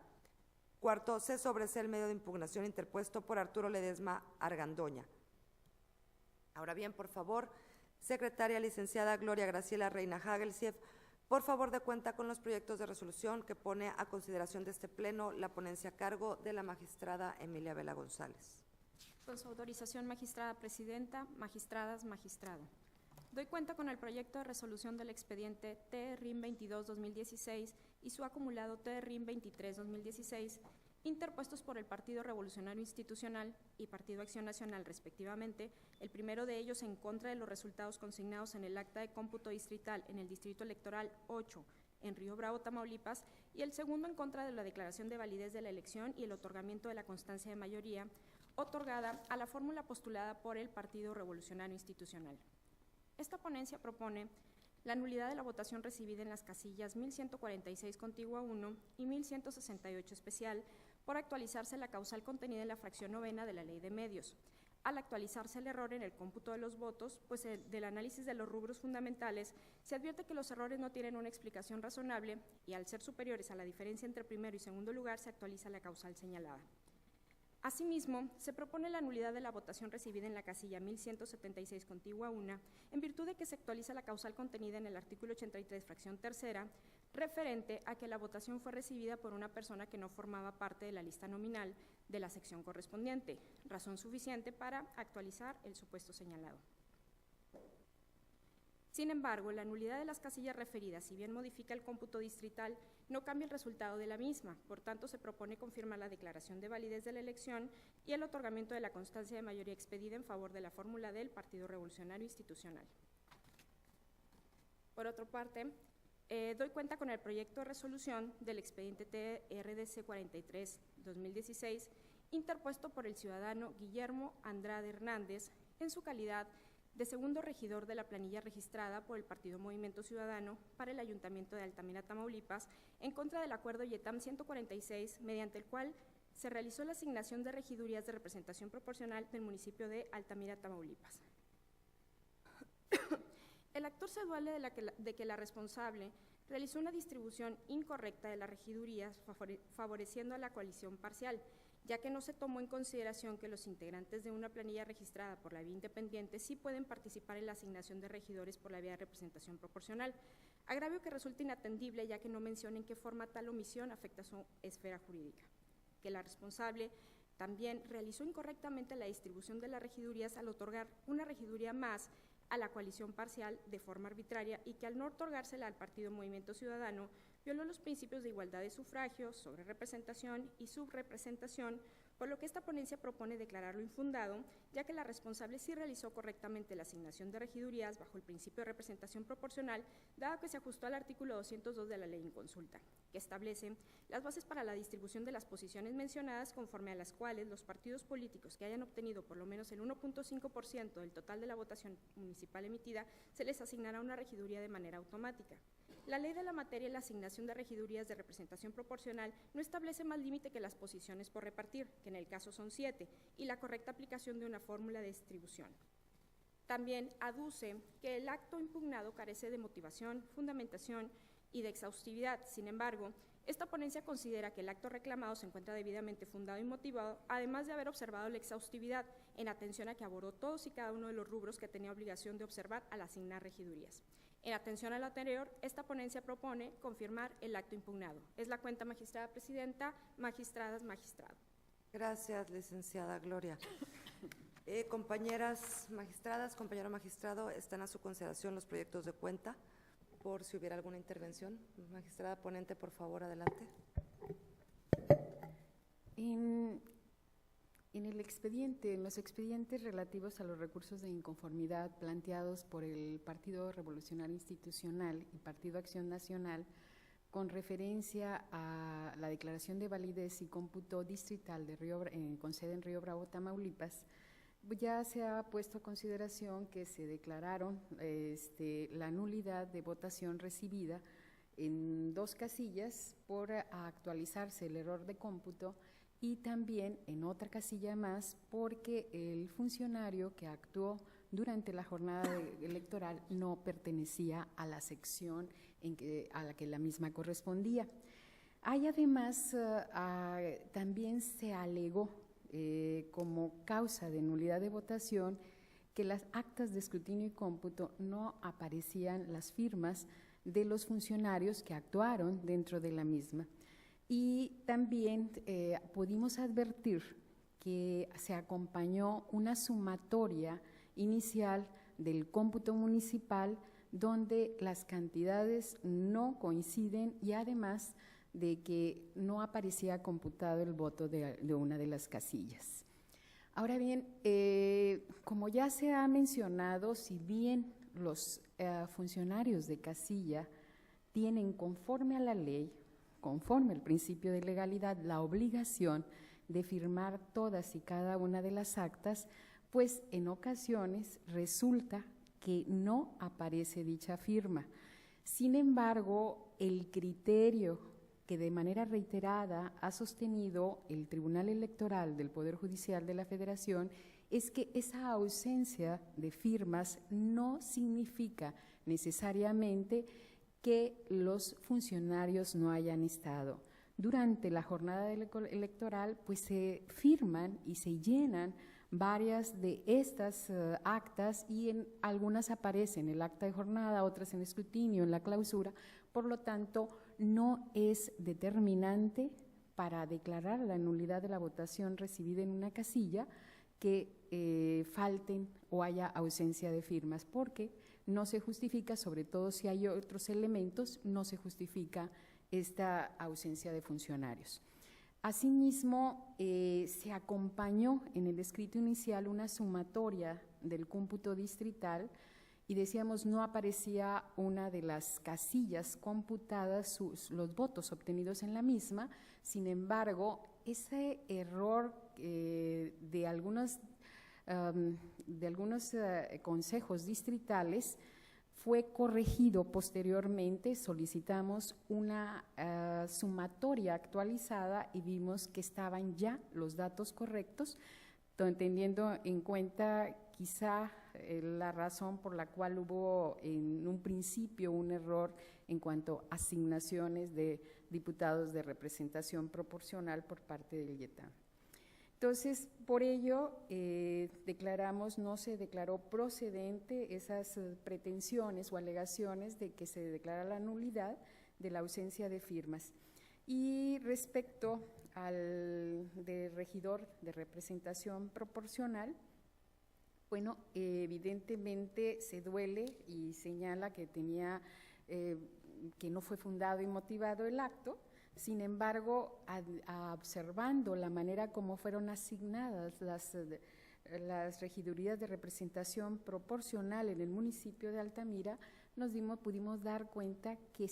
Cuarto, se sobresee el medio de impugnación interpuesto por Arturo Ledesma Argandoña. Ahora bien, por favor, secretaria licenciada Gloria Graciela Reina Hagelsieff, por favor, de cuenta con los proyectos de resolución que pone a consideración de este Pleno la ponencia a cargo de la magistrada Emilia Vela González. Con su autorización, magistrada presidenta, magistradas, magistrado. Doy cuenta con el proyecto de resolución del expediente TRIM 22-2016 y su acumulado TRIM 23-2016, interpuestos por el Partido Revolucionario Institucional y Partido Acción Nacional, respectivamente, el primero de ellos en contra de los resultados consignados en el acta de cómputo distrital en el Distrito Electoral 8, en Río Bravo, Tamaulipas, y el segundo en contra de la declaración de validez de la elección y el otorgamiento de la constancia de mayoría, otorgada a la fórmula postulada por el Partido Revolucionario Institucional. Esta ponencia propone la nulidad de la votación recibida en las casillas 1146 contigua 1 y 1168 especial por actualizarse la causal contenida en la fracción novena de la Ley de Medios. Al actualizarse el error en el cómputo de los votos, pues del análisis de los rubros fundamentales, se advierte que los errores no tienen una explicación razonable y al ser superiores a la diferencia entre primero y segundo lugar, se actualiza la causal señalada. Asimismo, se propone la nulidad de la votación recibida en la casilla 1176 contigua 1, en virtud de que se actualiza la causal contenida en el artículo 83, fracción tercera, referente a que la votación fue recibida por una persona que no formaba parte de la lista nominal de la sección correspondiente, razón suficiente para actualizar el supuesto señalado. Sin embargo, la nulidad de las casillas referidas, si bien modifica el cómputo distrital, no cambia el resultado de la misma. Por tanto, se propone confirmar la declaración de validez de la elección y el otorgamiento de la constancia de mayoría expedida en favor de la fórmula del Partido Revolucionario Institucional. Por otra parte, doy cuenta con el proyecto de resolución del expediente TRDC 43/2016, interpuesto por el ciudadano Guillermo Andrade Hernández en su calidad de segundo regidor de la planilla registrada por el Partido Movimiento Ciudadano para el Ayuntamiento de Altamira, Tamaulipas, en contra del acuerdo YETAM 146, mediante el cual se realizó la asignación de regidurías de representación proporcional del municipio de Altamira, Tamaulipas. El actor se duele de que la responsable realizó una distribución incorrecta de las regidurías, favoreciendo a la coalición parcial, ya que no se tomó en consideración que los integrantes de una planilla registrada por la vía independiente sí pueden participar en la asignación de regidores por la vía de representación proporcional, agravio que resulta inatendible ya que no menciona en qué forma tal omisión afecta su esfera jurídica. Que la responsable también realizó incorrectamente la distribución de las regidurías al otorgar una regiduría más a la coalición parcial de forma arbitraria y que al no otorgársela al Partido Movimiento Ciudadano violó los principios de igualdad de sufragio, sobre representación y subrepresentación, por lo que esta ponencia propone declararlo infundado, ya que la responsable sí realizó correctamente la asignación de regidurías bajo el principio de representación proporcional, dado que se ajustó al artículo 202 de la ley en consulta, que establece las bases para la distribución de las posiciones mencionadas, conforme a las cuales los partidos políticos que hayan obtenido por lo menos el 1.5% del total de la votación municipal emitida, se les asignará una regiduría de manera automática. La ley de la materia y la asignación de regidurías de representación proporcional no establece más límite que las posiciones por repartir, que en el caso son 7, y la correcta aplicación de una fórmula de distribución. También aduce que el acto impugnado carece de motivación, fundamentación y de exhaustividad. Sin embargo, esta ponencia considera que el acto reclamado se encuentra debidamente fundado y motivado, además de haber observado la exhaustividad, en atención a que abordó todos y cada uno de los rubros que tenía obligación de observar al asignar regidurías. En atención a lo anterior, esta ponencia propone confirmar el acto impugnado. Es la cuenta, magistrada presidenta, magistradas, magistrado. Gracias, licenciada Gloria. Compañeras magistradas, compañero magistrado, están a su consideración los proyectos de cuenta, por si hubiera alguna intervención. Magistrada ponente, por favor, adelante. En el expediente, en los expedientes relativos a los recursos de inconformidad planteados por el Partido Revolucionario Institucional y Partido Acción Nacional, con referencia a la declaración de validez y cómputo distrital de con sede en Río Bravo, Tamaulipas, ya se ha puesto a consideración que se declararon la nulidad de votación recibida en 2 casillas por actualizarse el error de cómputo y también en otra casilla más porque el funcionario que actuó durante la jornada electoral no pertenecía a la sección a la que la misma correspondía. Hay además, también se alegó como causa de nulidad de votación que las actas de escrutinio y cómputo no aparecían las firmas de los funcionarios que actuaron dentro de la misma. Y también pudimos advertir que se acompañó una sumatoria inicial del cómputo municipal donde las cantidades no coinciden y además de que no aparecía computado el voto de una de las casillas. Ahora bien, como ya se ha mencionado, si bien los funcionarios de casilla tienen conforme a la ley, conforme al principio de legalidad, la obligación de firmar todas y cada una de las actas, pues en ocasiones resulta que no aparece dicha firma. Sin embargo, el criterio que de manera reiterada ha sostenido el Tribunal Electoral del Poder Judicial de la Federación es que esa ausencia de firmas no significa necesariamente que los funcionarios no hayan estado. Durante la jornada electoral, pues se firman y se llenan varias de estas actas y en algunas aparecen en el acta de jornada, otras en escrutinio, en la clausura. Por lo tanto, no es determinante para declarar la nulidad de la votación recibida en una casilla que falten o haya ausencia de firmas, porque no se justifica, sobre todo si hay otros elementos, no se justifica esta ausencia de funcionarios. Asimismo, se acompañó en el escrito inicial una sumatoria del cómputo distrital y decíamos no aparecía una de las casillas computadas los votos obtenidos en la misma. Sin embargo, ese error de algunos consejos distritales fue corregido posteriormente. Solicitamos una sumatoria actualizada y vimos que estaban ya los datos correctos, teniendo en cuenta quizá la razón por la cual hubo en un principio un error en cuanto a asignaciones de diputados de representación proporcional por parte del IETAM. Entonces, por ello, no se declaró procedente esas pretensiones o alegaciones de que se declara la nulidad de la ausencia de firmas. Y respecto al de regidor de representación proporcional, bueno, evidentemente se duele y señala que que no fue fundado y motivado el acto. Sin embargo, observando la manera como fueron asignadas las regidurías de representación proporcional en el municipio de Altamira, pudimos dar cuenta que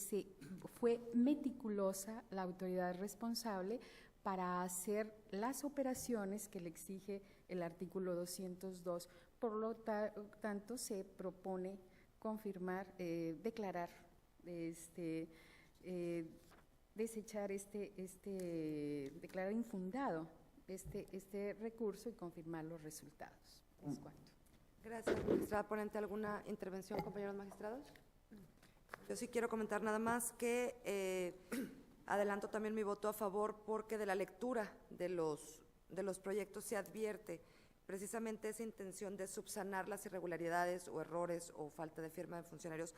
fue meticulosa la autoridad responsable para hacer las operaciones que le exige el artículo 202. Por lo tanto, se propone declarar desechar declarar infundado este recurso y confirmar los resultados. Es cuanto. Gracias, magistrada ponente. ¿Alguna intervención, compañeros magistrados? Yo sí quiero comentar nada más que adelanto también mi voto a favor porque de la lectura de los proyectos se advierte precisamente esa intención de subsanar las irregularidades o errores o falta de firma de funcionarios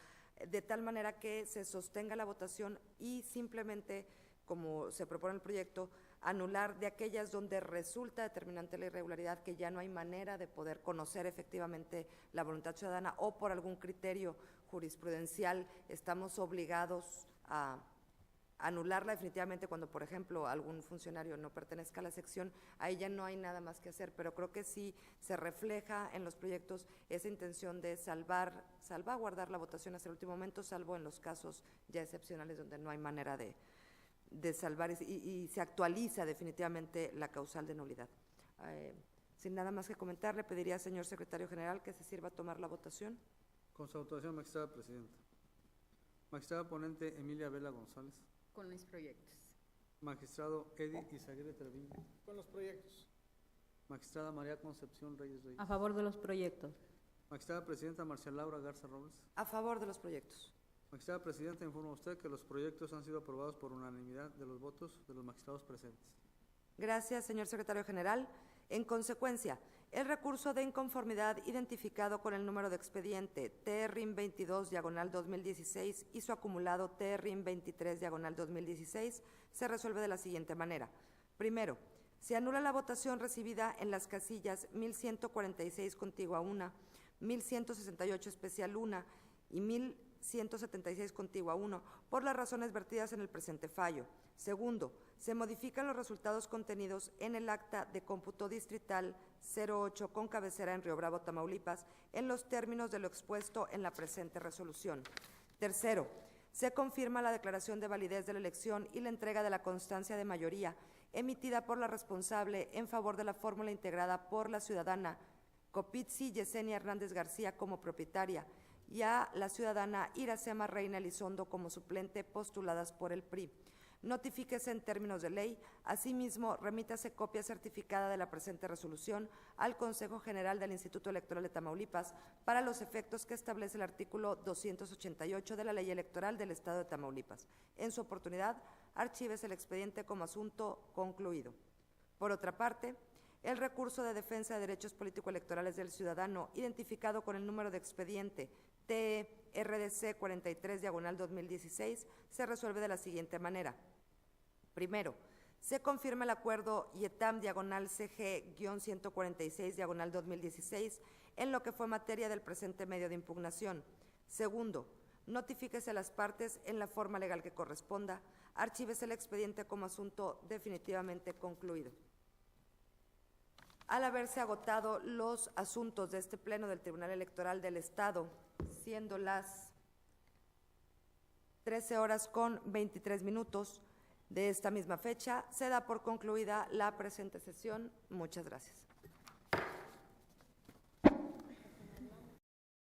de tal manera que se sostenga la votación y simplemente, como se propone el proyecto, anular de aquellas donde resulta determinante la irregularidad, que ya no hay manera de poder conocer efectivamente la voluntad ciudadana o por algún criterio jurisprudencial estamos obligados a anularla definitivamente cuando, por ejemplo, algún funcionario no pertenezca a la sección, ahí ya no hay nada más que hacer, pero creo que sí se refleja en los proyectos esa intención de salvaguardar la votación hasta el último momento, salvo en los casos ya excepcionales donde no hay manera de salvar y se actualiza definitivamente la causal de nulidad. Sin nada más que comentar, le pediría al señor secretario general que se sirva a tomar la votación. Con su autorización, magistrada presidenta. Magistrada ponente Emilia Vela González. Con mis proyectos. Magistrado Eddie Izaguirre Treviño. Con los proyectos. Magistrada María Concepción Reyes Reyes. A favor de los proyectos. Magistrada presidenta Marcia Laura Garza Robles. A favor de los proyectos. Magistrada presidenta, informa usted que los proyectos han sido aprobados por unanimidad de los votos de los magistrados presentes. Gracias, señor secretario general. En consecuencia, el recurso de inconformidad identificado con el número de expediente TRIM 22/2016 y su acumulado TRIM 23/2016 se resuelve de la siguiente manera. Primero, se anula la votación recibida en las casillas 1146 contigua 1, 1168 especial 1 y 1176 contigua 1 por las razones vertidas en el presente fallo. Segundo, se modifican los resultados contenidos en el acta de cómputo distrital 08 con cabecera en Río Bravo, Tamaulipas, en los términos de lo expuesto en la presente resolución. Tercero, se confirma la declaración de validez de la elección y la entrega de la constancia de mayoría emitida por la responsable en favor de la fórmula integrada por la ciudadana Copitzi Yesenia Hernández García como propietaria y a la ciudadana Iracema Reina Elizondo como suplente postuladas por el PRI. Notifíquese en términos de ley. Asimismo, remítase copia certificada de la presente resolución al Consejo General del Instituto Electoral de Tamaulipas para los efectos que establece el artículo 288 de la Ley Electoral del Estado de Tamaulipas. En su oportunidad, archívese el expediente como asunto concluido. Por otra parte, el recurso de defensa de derechos político-electorales del ciudadano, identificado con el número de expediente TRDC 43/2016, se resuelve de la siguiente manera. Primero, se confirma el acuerdo IETAM-CG-146/2016 en lo que fue materia del presente medio de impugnación. Segundo, notifíquese a las partes en la forma legal que corresponda. Archívese el expediente como asunto definitivamente concluido. Al haberse agotado los asuntos de este Pleno del Tribunal Electoral del Estado, siendo las 13:23 de esta misma fecha, se da por concluida la presente sesión. Muchas gracias.